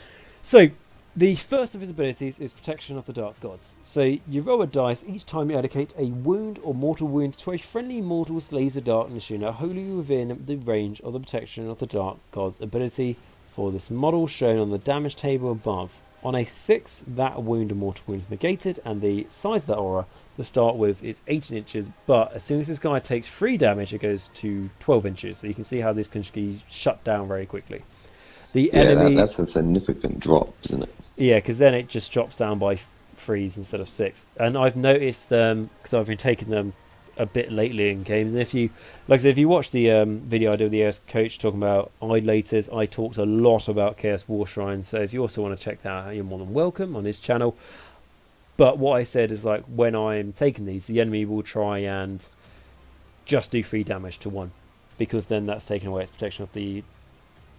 So, the first of his abilities is Protection of the Dark Gods. So, you roll a dice each time you allocate a wound or mortal wound to a friendly mortal's laser darkness unit wholly within the range of the Protection of the Dark Gods ability for this model shown on the damage table above. On a 6, that wound or mortal wound is negated, and the size of that aura to start with is 18 inches, but as soon as this guy takes 3 damage, it goes to 12 inches. So you can see how this can be shut down very quickly. The enemy... that's a significant drop, isn't it? Yeah, because then it just drops down by 3s instead of 6. And I've noticed, because I've been taking them a bit lately in games, and if you if you watch the video I did with the AS coach talking about idolaters, I talked a lot about Chaos War Shrines, so if you also want to check that out, you're more than welcome on his channel. But what I said is, like, when I'm taking these, the enemy will try and just do 3 damage to 1, because then that's taking away its protection of the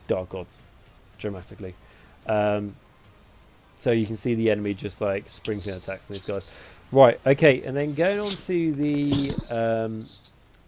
Dark Gods dramatically. So you can see the enemy just like sprinkling attacks on these guys. Right, okay, and then going on to the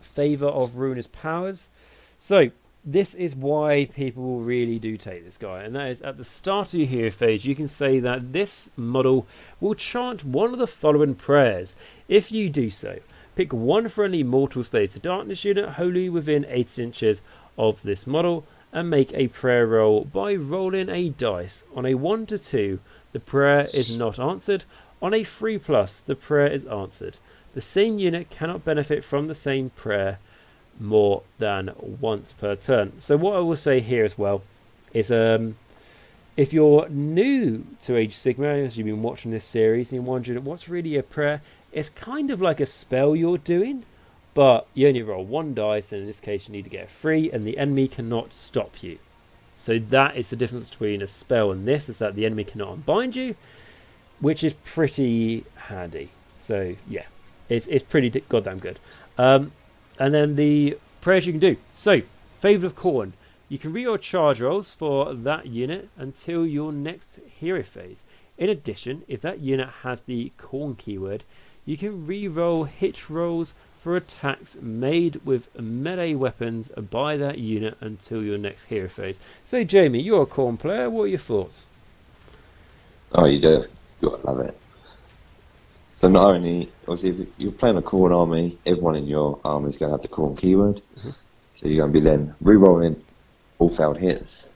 Favour of Ruinous Powers. So, this is why people really do take this guy, and that is at the start of your hero phase, you can say that this model will chant one of the following prayers. If you do so, pick one friendly mortal slaves to darkness unit wholly within 8 inches of this model, and make a prayer roll by rolling a dice. On a 1 to 2, the prayer is not answered. On a 3+, the prayer is answered. The same unit cannot benefit from the same prayer more than once per turn. So what I will say here as well is if you're new to Age of Sigmar, as you've been watching this series, and you're wondering what's really a prayer, it's kind of like a spell you're doing, but you only roll 1 dice, and in this case you need to get a 3, and the enemy cannot stop you. So that is the difference between a spell and this, is that the enemy cannot unbind you, which is pretty handy. So yeah, it's pretty goddamn good. And then the prayers you can do. So, Favour of Corn. You can reroll charge rolls for that unit until your next hero phase. In addition, if that unit has the Corn keyword, you can reroll hit rolls for attacks made with melee weapons by that unit until your next hero phase. So Jamie, you're a Corn player, what are your thoughts? Oh, you do. You gotta love it. So not only, obviously, if you're playing a Corn army, everyone in your army is going to have the Corn keyword. So you're going to be then re-rolling all failed hits.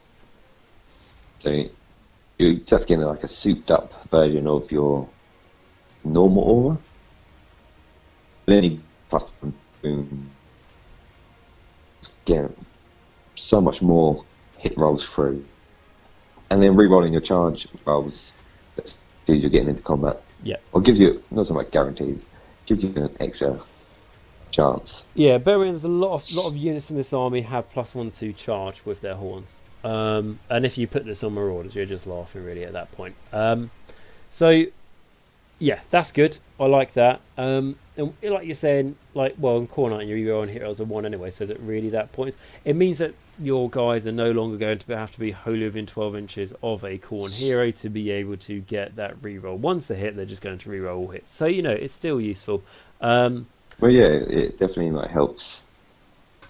So you're just getting like a souped up version of your normal aura. Then you plus boom, get so much more hit rolls through. And then re-rolling your charge rolls, that's because you're getting into combat. Yeah. Or gives you, not so much guaranteed, gives you an extra chance. Yeah, bear in mind there's a lot of units in this army have +1/+2 charge with their horns. And if you put this on Marauders, you're just laughing really at that point. So, yeah, that's good. I like that. And like you're saying, like, well, in Corn Knight, you're on heroes of 1 anyway, so is it really that point? It means that your guys are no longer going to have to be wholly within 12 inches of a Corn hero to be able to get that reroll. Once they hit, they're just going to reroll all hits. So, you know, it's still useful. Well, yeah, it definitely like helps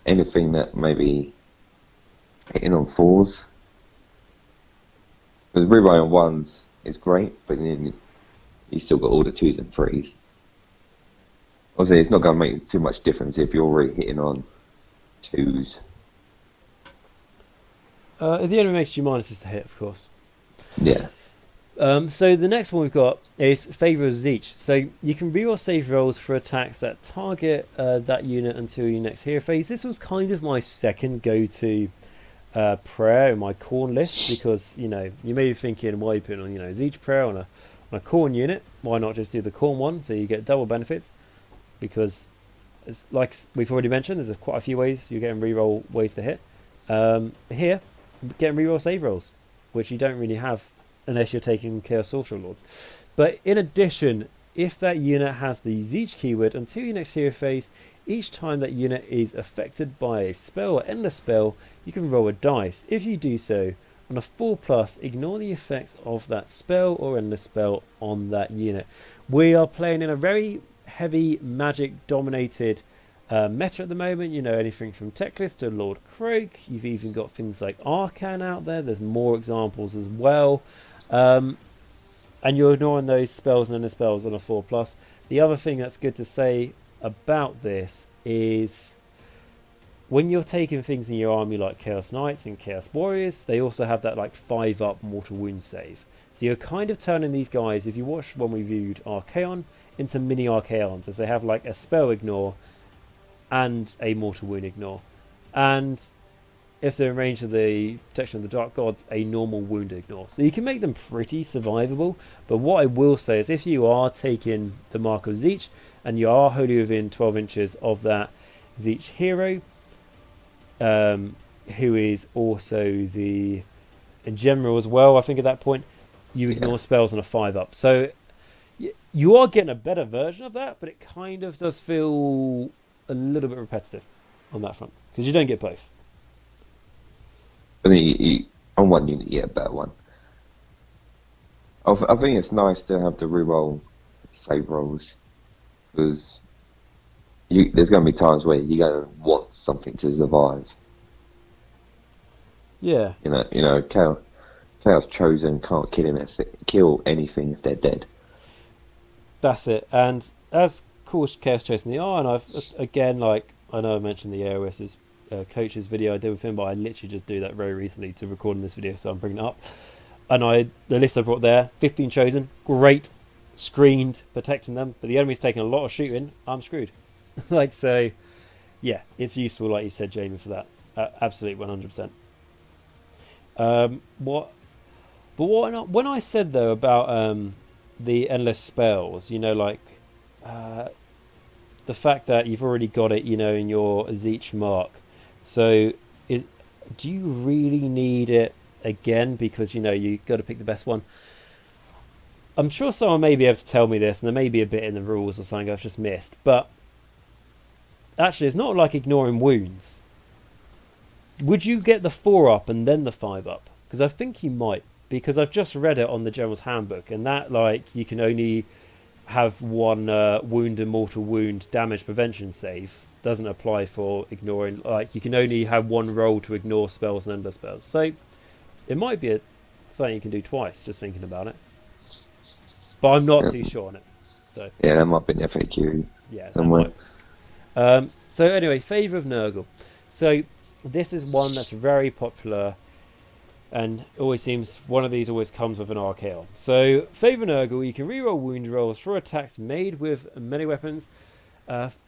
anything that maybe hitting on 4s. Because rerolling 1s is great, but then you still got all the 2s and 3s. Obviously, it's not going to make too much difference if you're already hitting on 2s. If the enemy makes you minuses to hit, of course. Yeah. So the next one we've got is Favour of Zeech. So you can reroll save rolls for attacks that target that unit until your next hero phase. This was kind of my second go-to prayer in my Khorne list, because you may be thinking, why are you putting on Zeech prayer on a Khorne unit? Why not just do the Khorne one so you get double benefits? Because it's like we've already mentioned, there's quite a few ways you're getting reroll ways to hit. Here, getting reroll save rolls, which you don't really have unless you're taking Chaos Sorcerer Lords. But in addition, if that unit has the Zeech keyword until your next hero phase, each time that unit is affected by a spell or endless spell, you can roll a dice. If you do so, on a 4+, ignore the effects of that spell or endless spell on that unit. We are playing in a very heavy magic dominated meta at the moment. Anything from Teclis to Lord Croak. You've even got things like Arcan out there. There's more examples as well. And you're ignoring those spells and endless spells on a 4+. The other thing that's good to say about this is when you're taking things in your army like Chaos Knights and Chaos Warriors, they also have that like 5+ mortal wound save. So you're kind of turning these guys, if you watched when we viewed Archaon, into mini Archaons, as they have like a spell ignore and a mortal wound ignore. And if they're in range of the protection of the Dark Gods, a normal wound ignore. So you can make them pretty survivable. But what I will say is if you are taking the Mark of Zeech and you are wholly within 12 inches of that Zeech hero, who is also the general as well, I think at that point, you ignore spells on a 5+. So you are getting a better version of that, but it kind of does feel a little bit repetitive on that front, because you don't get both. But then on one unit, you get a better one. I think it's nice to have the reroll save rolls, because there's going to be times where you're going to want something to survive. Yeah. Chaos Chosen can't kill anything if they're dead. That's it. And as cool as Chaos Chosen they are, and I've again, like I know I mentioned the AOS's coach's video I did with him, but I literally just do that very recently to recording this video, so I'm bringing it up. And the list I brought there, 15 chosen, great, screened, protecting them, but the enemy's taking a lot of shooting, I'm screwed. So, yeah, it's useful, like you said, Jamie, for that. Absolutely, 100%. When I said though about the endless spells, the fact that you've already got it, in your Zeech mark. So, do you really need it again? Because you've got to pick the best one. I'm sure someone may be able to tell me this, and there may be a bit in the rules or something I've just missed. But actually, it's not like ignoring wounds. Would you get the 4+ and then the 5+? Because I think you might. Because I've just read it on the General's Handbook, and that you can only have one wound and mortal wound damage prevention save. Doesn't apply for ignoring. You can only have one roll to ignore spells and endless spells. So it might be something you can do twice. Just thinking about it, but I'm not too sure on it. So yeah, that might be an FAQ. Yeah, somewhere. So anyway, Favour of Nurgle. So this is one that's very popular. And always seems one of these always comes with an Archaon. So, Favour Nurgle, you can reroll wound rolls for attacks made with melee weapons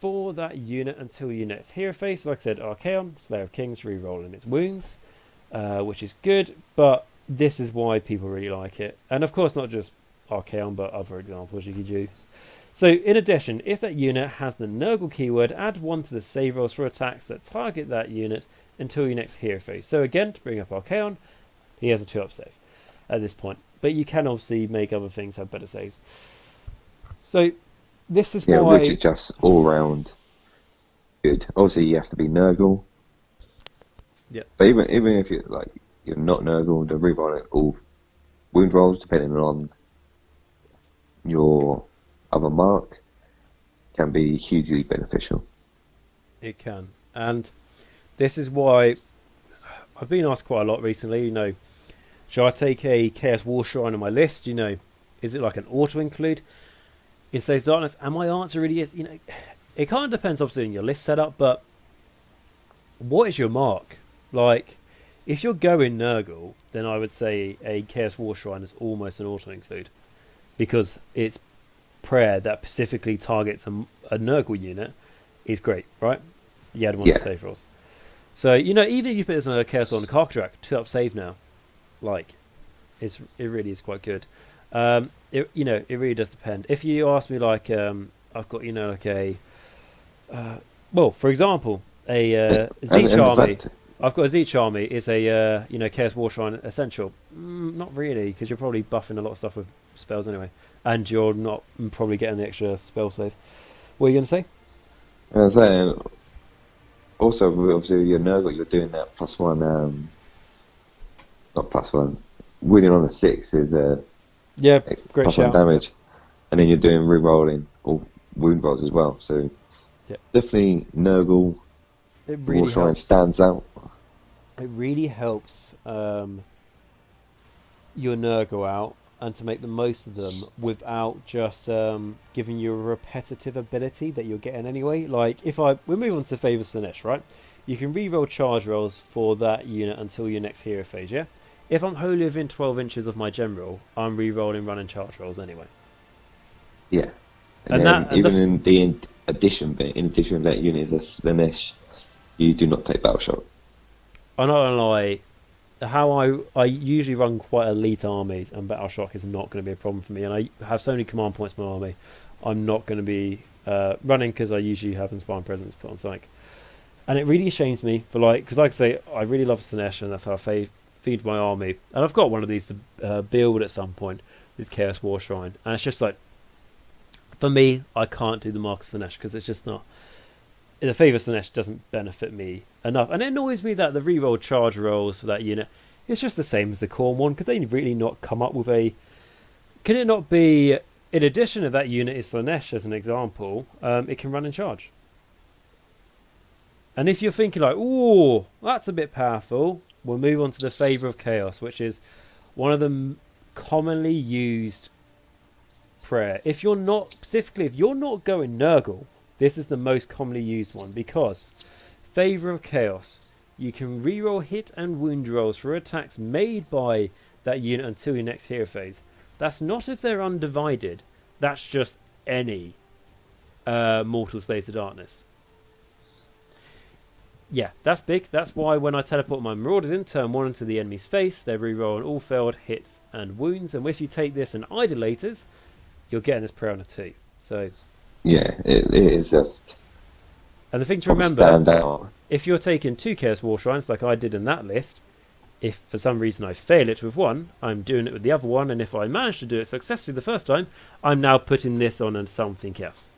for that unit until your next hero phase. Like I said, Archaon, Slayer of Kings, rerolling its wounds, which is good. But this is why people really like it. And of course, not just Archaon, but other examples you could use. So, in addition, if that unit has the Nurgle keyword, add 1 to the save rolls for attacks that target that unit until your next hero phase. So, again, to bring up Archaon, he has a 2+ save at this point. But you can obviously make other things have better saves. So this is why... which is just all round good. Obviously you have to be Nurgle. Yeah. But even if you're not Nurgle, the reroll all wound rolls, depending on your other mark, can be hugely beneficial. It can. And this is why I've been asked quite a lot recently, should I take a Chaos War Shrine on my list? Is it like an auto-include in Slaves of Darkness? And my answer really is, it kind of depends obviously on your list setup, but what is your mark? If you're going Nurgle, then I would say a Chaos War Shrine is almost an auto-include. Because it's prayer that specifically targets a Nurgle unit is great, right? You add one to save rolls. So, you know, even if you put this on a Chaos on a Karkadrak, 2-up save now. Like, it really is quite good. It really does depend. If you ask me, like, I've got, you know, like a... well, for example, a Zeech army... I've got a Zeech army. It's a Chaos War Shrine essential. Not really, because you're probably buffing a lot of stuff with spells anyway, and you're not probably getting the extra spell save. What are you going to say? I was saying, also obviously your Nurgle, you're doing that +1. Not +1. Winning on a 6 is great shout. Damage, and then you're doing re-rolling or wound rolls as well. So definitely Nurgle. It really War stands out. It really helps your Nurgle out, and to make the most of them without just giving you a repetitive ability that you're getting anyway. Like, we move on to Favour Slanesh, right? You can re-roll charge rolls for that unit until your next hero phase, yeah? If I'm wholly within 12 inches of my general, I'm re-rolling running charge rolls anyway. Yeah. In addition to that unit is a Slanesh, you do not take battle shock. I'm not gonna lie, how I usually run quite elite armies, and battle shock is not going to be a problem for me. And I have so many command points in my army, I'm not going to be running, because I usually have Inspiring Presence put on psych. And it really shames me for, like, because like I say, I really love Slanesh, and that's how I feed my army. And I've got one of these to build at some point, this Chaos War Shrine, and it's just like, for me, I can't do the Marcus Slanesh because it's just not. The Favour Slanesh doesn't benefit me enough. And it annoys me that the reroll charge rolls for that unit is just the same as the Khorne one. Could they really not come up with a... Can it not be, in addition to that unit is Slanesh as an example, it can run in charge? And if you're thinking like, ooh, that's a bit powerful, we'll move on to the Favour of Chaos, which is one of the commonly used prayer. If you're not going Nurgle, this is the most commonly used one, because Favour of Chaos, you can reroll hit and wound rolls for attacks made by that unit until your next hero phase. That's not if they're undivided, that's just any Mortal Slaves of Darkness. Yeah, that's big. That's why when I teleport my Marauders in turn 1 into the enemy's face, they reroll on all failed hits and wounds, and if you take this and Idolaters, you're getting this prayer on a 2. So... Yeah, it is just... And the thing to remember, if you're taking 2 Chaos War Shrines like I did in that list, if for some reason I fail it with one, I'm doing it with the other one, and if I manage to do it successfully the first time, I'm now putting this on and something else.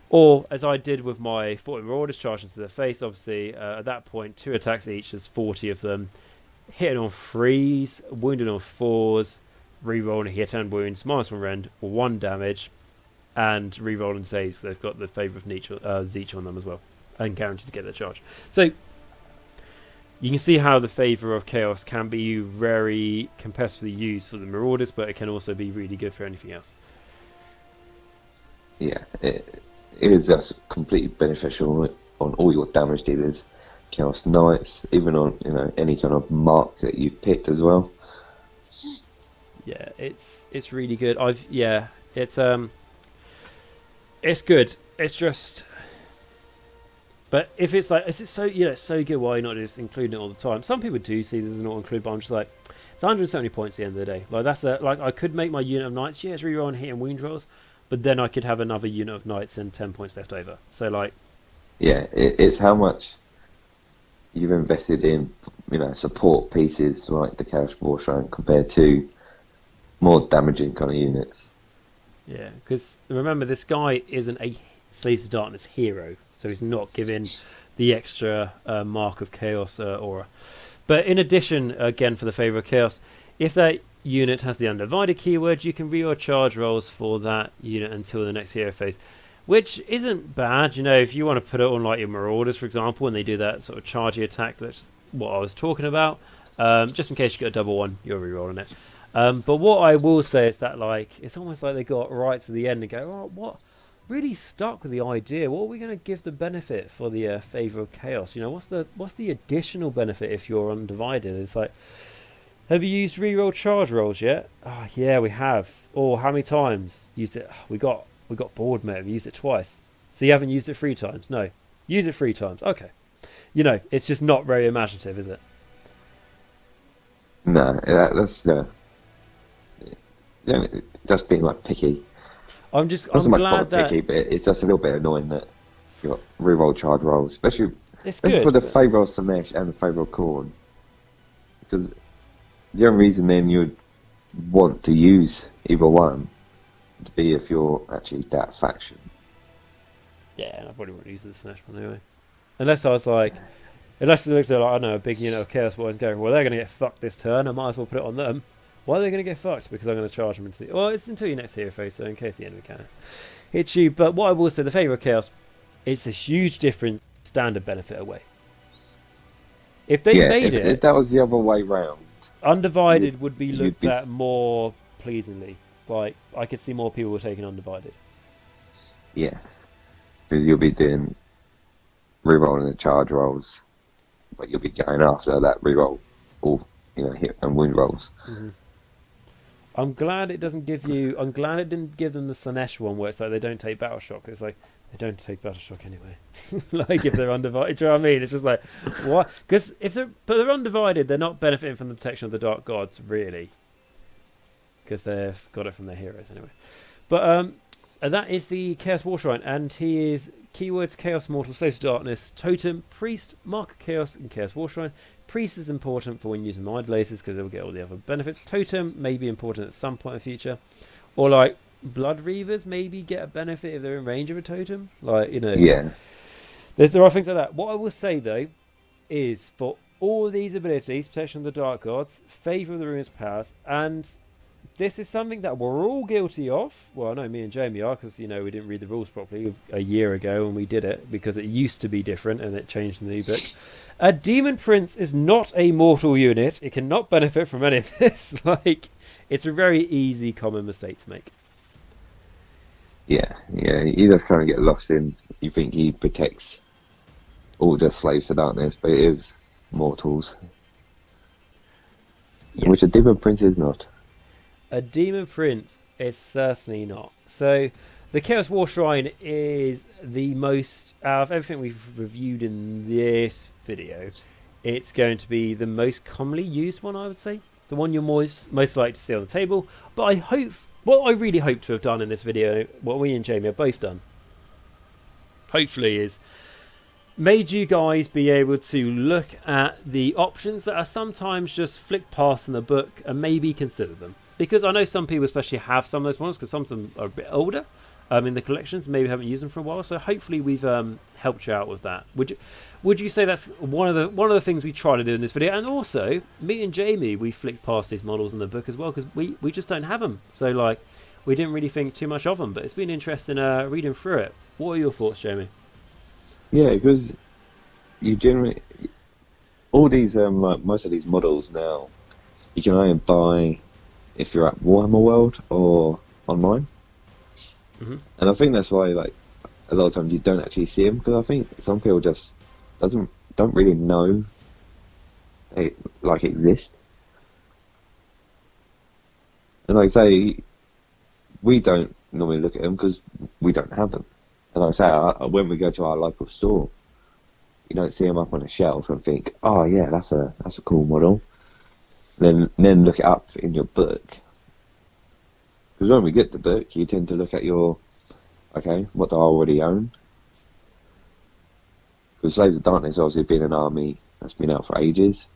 Or, as I did with my 40 Marauders charging to their face, obviously, at that point, 2 attacks each, there's 40 of them, hitting on 3s, wounded on 4s, re-rolling hit and wounds, -1 rend, 1 damage, and re-rolling saves. So they've got the Favour of Zeech on them as well, and guaranteed to get their charge. So you can see how the Favour of Chaos can be very competitively used for the Marauders, but it can also be really good for anything else. Yeah, it is just completely beneficial on all your damage dealers, Chaos Knights, even on any kind of mark that you've picked as well. Yeah, it's really good. It's good. It's just, but if it's like, it's so good, why not just including it all the time? Some people do see this as not include, but I'm just like, it's 170 points at the end of the day. Like I could make my unit of knights, it's reroll hit and wound rolls, but then I could have another unit of knights and 10 points left over. So like, yeah, it's how much you've invested in, support pieces like the Chaos War Shrine compared to more damaging kind of units. Yeah, because remember, this guy isn't a Slaves of Darkness hero, so he's not given the extra mark of Chaos aura. But in addition, again, for the Favour of Chaos, if that unit has the Undivided keyword, you can reroll charge rolls for that unit until the next hero phase, which isn't bad. If you want to put it on like your Marauders, for example, and they do that sort of chargey attack, that's what I was talking about. Just in case you get a double one, you're rerolling it. But what I will say is that, like, it's almost like they got right to the end and go, oh, really stuck with the idea. What are we going to give the benefit for the Favor of Chaos? You know, what's the additional benefit if you're undivided? It's like, have you used reroll charge rolls yet? Oh, yeah, we have. Or how many times? Used it. We got bored, mate. We used it twice. So you haven't used it 3 times? No. Use it 3 times. Okay. You know, it's just not very imaginative, is it? No, that's just being like picky. I'm Not so much glad that picky, but it's just a little bit annoying that you got reroll charge rolls, especially for the Favour of Slanesh and the Favour of Khorne. Because the only reason then you'd want to use either one would be if you're actually that faction. Yeah, I probably wouldn't use the Slanesh one anyway. Unless I was like, unless they looked at, like, I don't know, a big unit of Chaos Warriors going, well, they're going to get fucked this turn, I might as well put it on them. Why are they going to get fucked? Because I'm going to charge them into the... Well, it's until your next hero phase, so in case the enemy can hit you. But what I will say, the Favour of Chaos, it's a huge difference, standard benefit away. If they made it... If that was the other way round... Undivided would be looked at more pleasingly. Like, I could see more people were taking Undivided. Yes. Because you'll be doing rerolling the charge rolls, but you'll be going after that reroll all, you know, hit and wound rolls. Mm-hmm. I'm glad it doesn't give you... I'm glad it didn't give them the Slanesh one where it's like they don't take Battle Shock. It's like, they don't take Battle Shock anyway. Like, if they're undivided. Do you know what I mean? It's just like, what? Because if they're undivided, they're not benefiting from the protection of the Dark Gods, really. Because they've got it from their heroes anyway. But that is the Chaos War Shrine. And he is keywords Chaos Mortal, Slaves of Darkness, Totem, Priest, Mark of Chaos, and Chaos War Shrine. Priest is important for when using Modulators because they'll get all the other benefits. Totem may be important at some point in the future. Or like Blood Reavers maybe get a benefit if they're in range of a totem. Like, you know. Yeah. There are things like that. What I will say though is for all these abilities, Protection of the Dark Gods, Favour of the Ruinous Powers, and this is something that we're all guilty of. Well, I know me and Jamie are, because, you know, we didn't read the rules properly a year ago when we did it, because it used to be different and it changed in the new book. A Demon Prince is not a mortal unit. It cannot benefit from any of this. Like, it's a very easy common mistake to make. Yeah, he does kind of get lost in, you think he protects all the Slaves of Darkness, but it is mortals. Yes. Which a Demon Prince is not. A Demon Prince is certainly not. So, the Chaos War Shrine is the most, out of everything we've reviewed in this video, it's going to be the most commonly used one, I would say. The one you're most likely to see on the table. But I hope, what I really hope to have done in this video, what we and Jamie have both done, hopefully, is made you guys be able to look at the options that are sometimes just flicked past in the book and maybe consider them. Because I know some people especially have some of those ones, because some of them are a bit older in the collections, maybe haven't used them for a while. So hopefully we've helped you out with that. Would you say that's one of the things we try to do in this video? And also, me and Jamie, we flicked past these models in the book as well, because we just don't have them. So like, we didn't really think too much of them. But it's been interesting reading through it. What are your thoughts, Jamie? Yeah, because you generally all these most of these models now you can only buy if you're at Warhammer World or online. Mm-hmm. And I think that's why, like, a lot of times you don't actually see them, because I think some people just don't really know they like exist. And like I say, we don't normally look at them because we don't have them. And like I say, when we go to our local store, you don't see them up on a shelf and think, oh yeah, that's a cool model. Then look it up in your book. Because when we get the book, you tend to look at what do I already own? Because Slaves of Darkness obviously been an army that's been out for ages.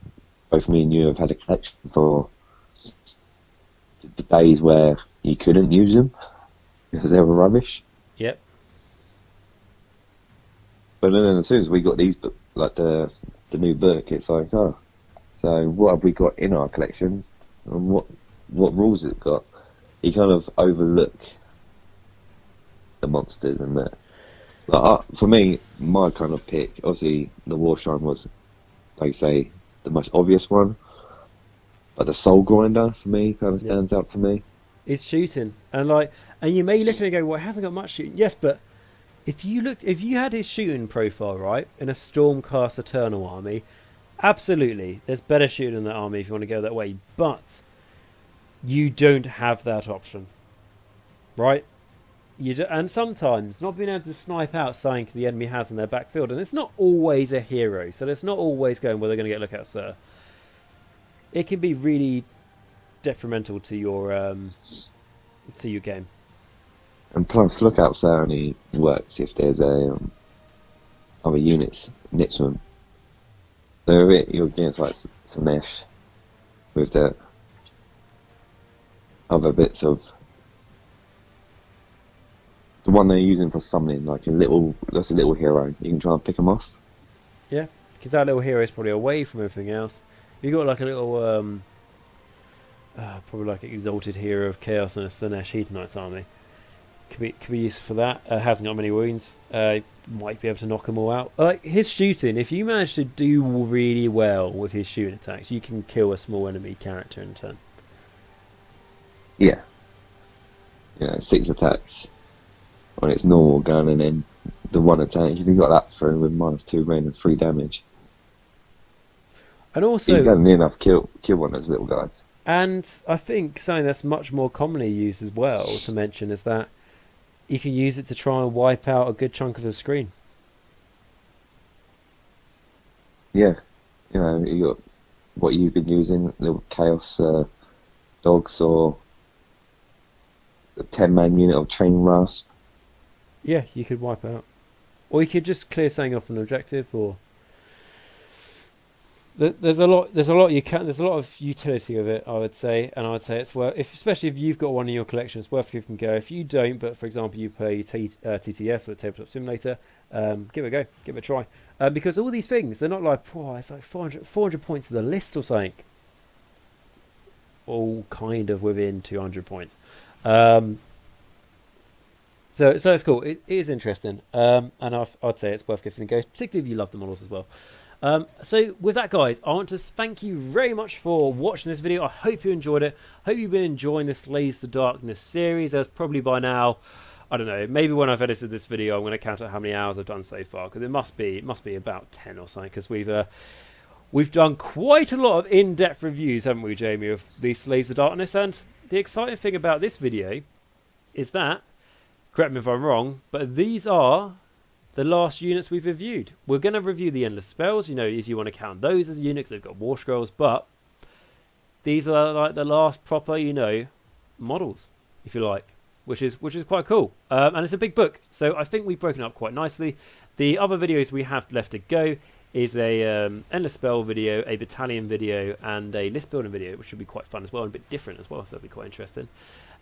Both me and you have had a collection for the days where you couldn't use them because they were rubbish. Yep. But then as soon as we got these, like the new book, it's like, oh, so what have we got in our collection, and what rules has it got? You kind of overlook the monsters and that. Like, for me, my kind of pick, obviously the War Shrine was, like I say, the most obvious one. But the Soul Grinder for me kind of stands out for me. It's shooting, and you may look at it and go, "Well, it hasn't got much shooting." Yes, but if you had his shooting profile right in a Stormcast Eternal army, absolutely, there's better shooting in that army if you want to go that way. But you don't have that option, right? And sometimes not being able to snipe out something the enemy has in their backfield, and it's not always a hero, so it's not always going, well, they're going to get look at, sir. It can be really detrimental to your game. And plus, lookouts there only works if there's other units next to them. So if you're against like Slanesh with the other bits of the one they're using for summoning, like that's a little hero. You can try and pick them off. Yeah, because that little hero is probably away from everything else. You got like a little, probably like an exalted hero of chaos and a Slanesh Hedonites army. Could be useful for that. Hasn't got many wounds. Might be able to knock them all out. His shooting, if you manage to do really well with his shooting attacks, you can kill a small enemy character in turn. Yeah. 6 attacks on its normal gun, and then the 1 attack, if you got that through with -2 rain and 3 damage. And also, you can near enough kill one of those little guys. And I think something that's much more commonly used as well to mention is that you can use it to try and wipe out a good chunk of the screen. Yeah, you got what you've been using, little chaos dogs or a 10-man unit of training rasp. Yeah, you could wipe out, or you could just clear something off an objective, or there's a lot you can. There's a lot of utility of it, I would say, and I would say it's worth. Especially if you've got one in your collection, it's worth giving a go. If you don't, but for example you play TTS or Tabletop Simulator, give it a go, give it a try, because all these things, they're not like, it's like 400 points of the list or something. All kind of within 200 points. So it's cool. It is interesting, and I'd say it's worth giving a go, particularly if you love the models as well. So with that, guys, I want to thank you very much for watching this video. I hope you enjoyed it. Hope you've been enjoying this Slaves to Darkness series. There's probably by now, I don't know, maybe when I've edited this video, I'm going to count out how many hours I've done so far, because it must be about 10 or something, because we've done quite a lot of in-depth reviews, haven't we, Jamie, of these Slaves to Darkness. And the exciting thing about this video is that, correct me if I'm wrong, but these are the last units we've reviewed. We're going to review the Endless Spells, if you want to count those as units, they've got War Scrolls, but these are like the last proper, models, if you like, which is quite cool. And it's a big book, so I think we've broken it up quite nicely. The other videos we have left to go is a Endless Spell video, a Battalion video, and a list building video, which should be quite fun as well, and a bit different as well, so that'll be quite interesting.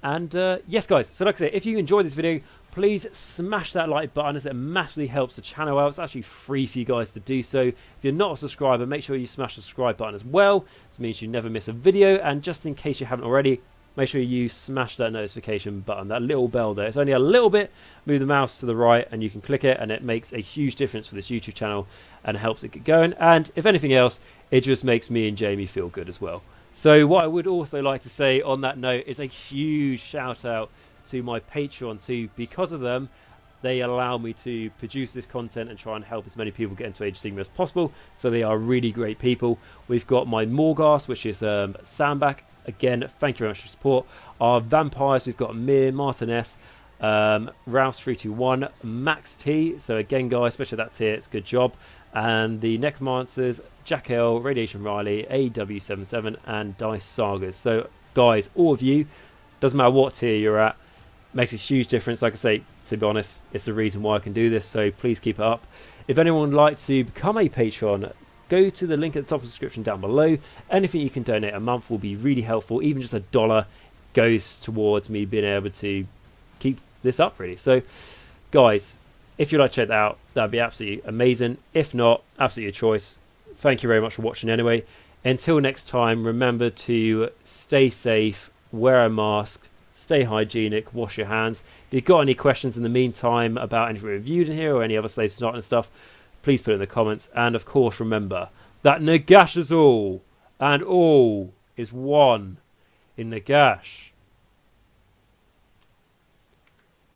And yes, guys, so like I say, if you enjoyed this video, please smash that like button, as it massively helps the channel out. It's actually free for you guys to do so. If you're not a subscriber, make sure you smash the subscribe button as well. This means you never miss a video, and just in case you haven't already, make sure you smash that notification button, that little bell there. It's only a little bit. Move the mouse to the right and you can click it, and it makes a huge difference for this YouTube channel and helps it get going. And if anything else, it just makes me and Jamie feel good as well. So what I would also like to say on that note is a huge shout out to my Patreon too. Because of them, they allow me to produce this content and try and help as many people get into Age of Sigmar as possible. So they are really great people. We've got my Morghast, which is Sandback. Again, thank you very much for support. Our Vampires, we've got Amir, Martin S, Rouse321, Max T. So again, guys, especially that tier, it's a good job. And the Necromancers, Jack L, Radiation Riley, AW77, and Dice Sagas. So guys, all of you, doesn't matter what tier you're at, makes a huge difference. Like I say, to be honest, it's the reason why I can do this, so please keep it up. If anyone would like to become a Patreon, go to the link at the top of the description down below. Anything you can donate a month will be really helpful. Even just $1 goes towards me being able to keep this up, really. So guys, if you'd like to check that out, that'd be absolutely amazing. If not, absolutely your choice. Thank you very much for watching anyway. Until next time, remember to stay safe, wear a mask, stay hygienic, wash your hands. If you've got any questions in the meantime about anything reviewed in here or any other Slaves to Darkness stuff, please put it in the comments. And of course, remember that Nagash is all, and all is one in Nagash.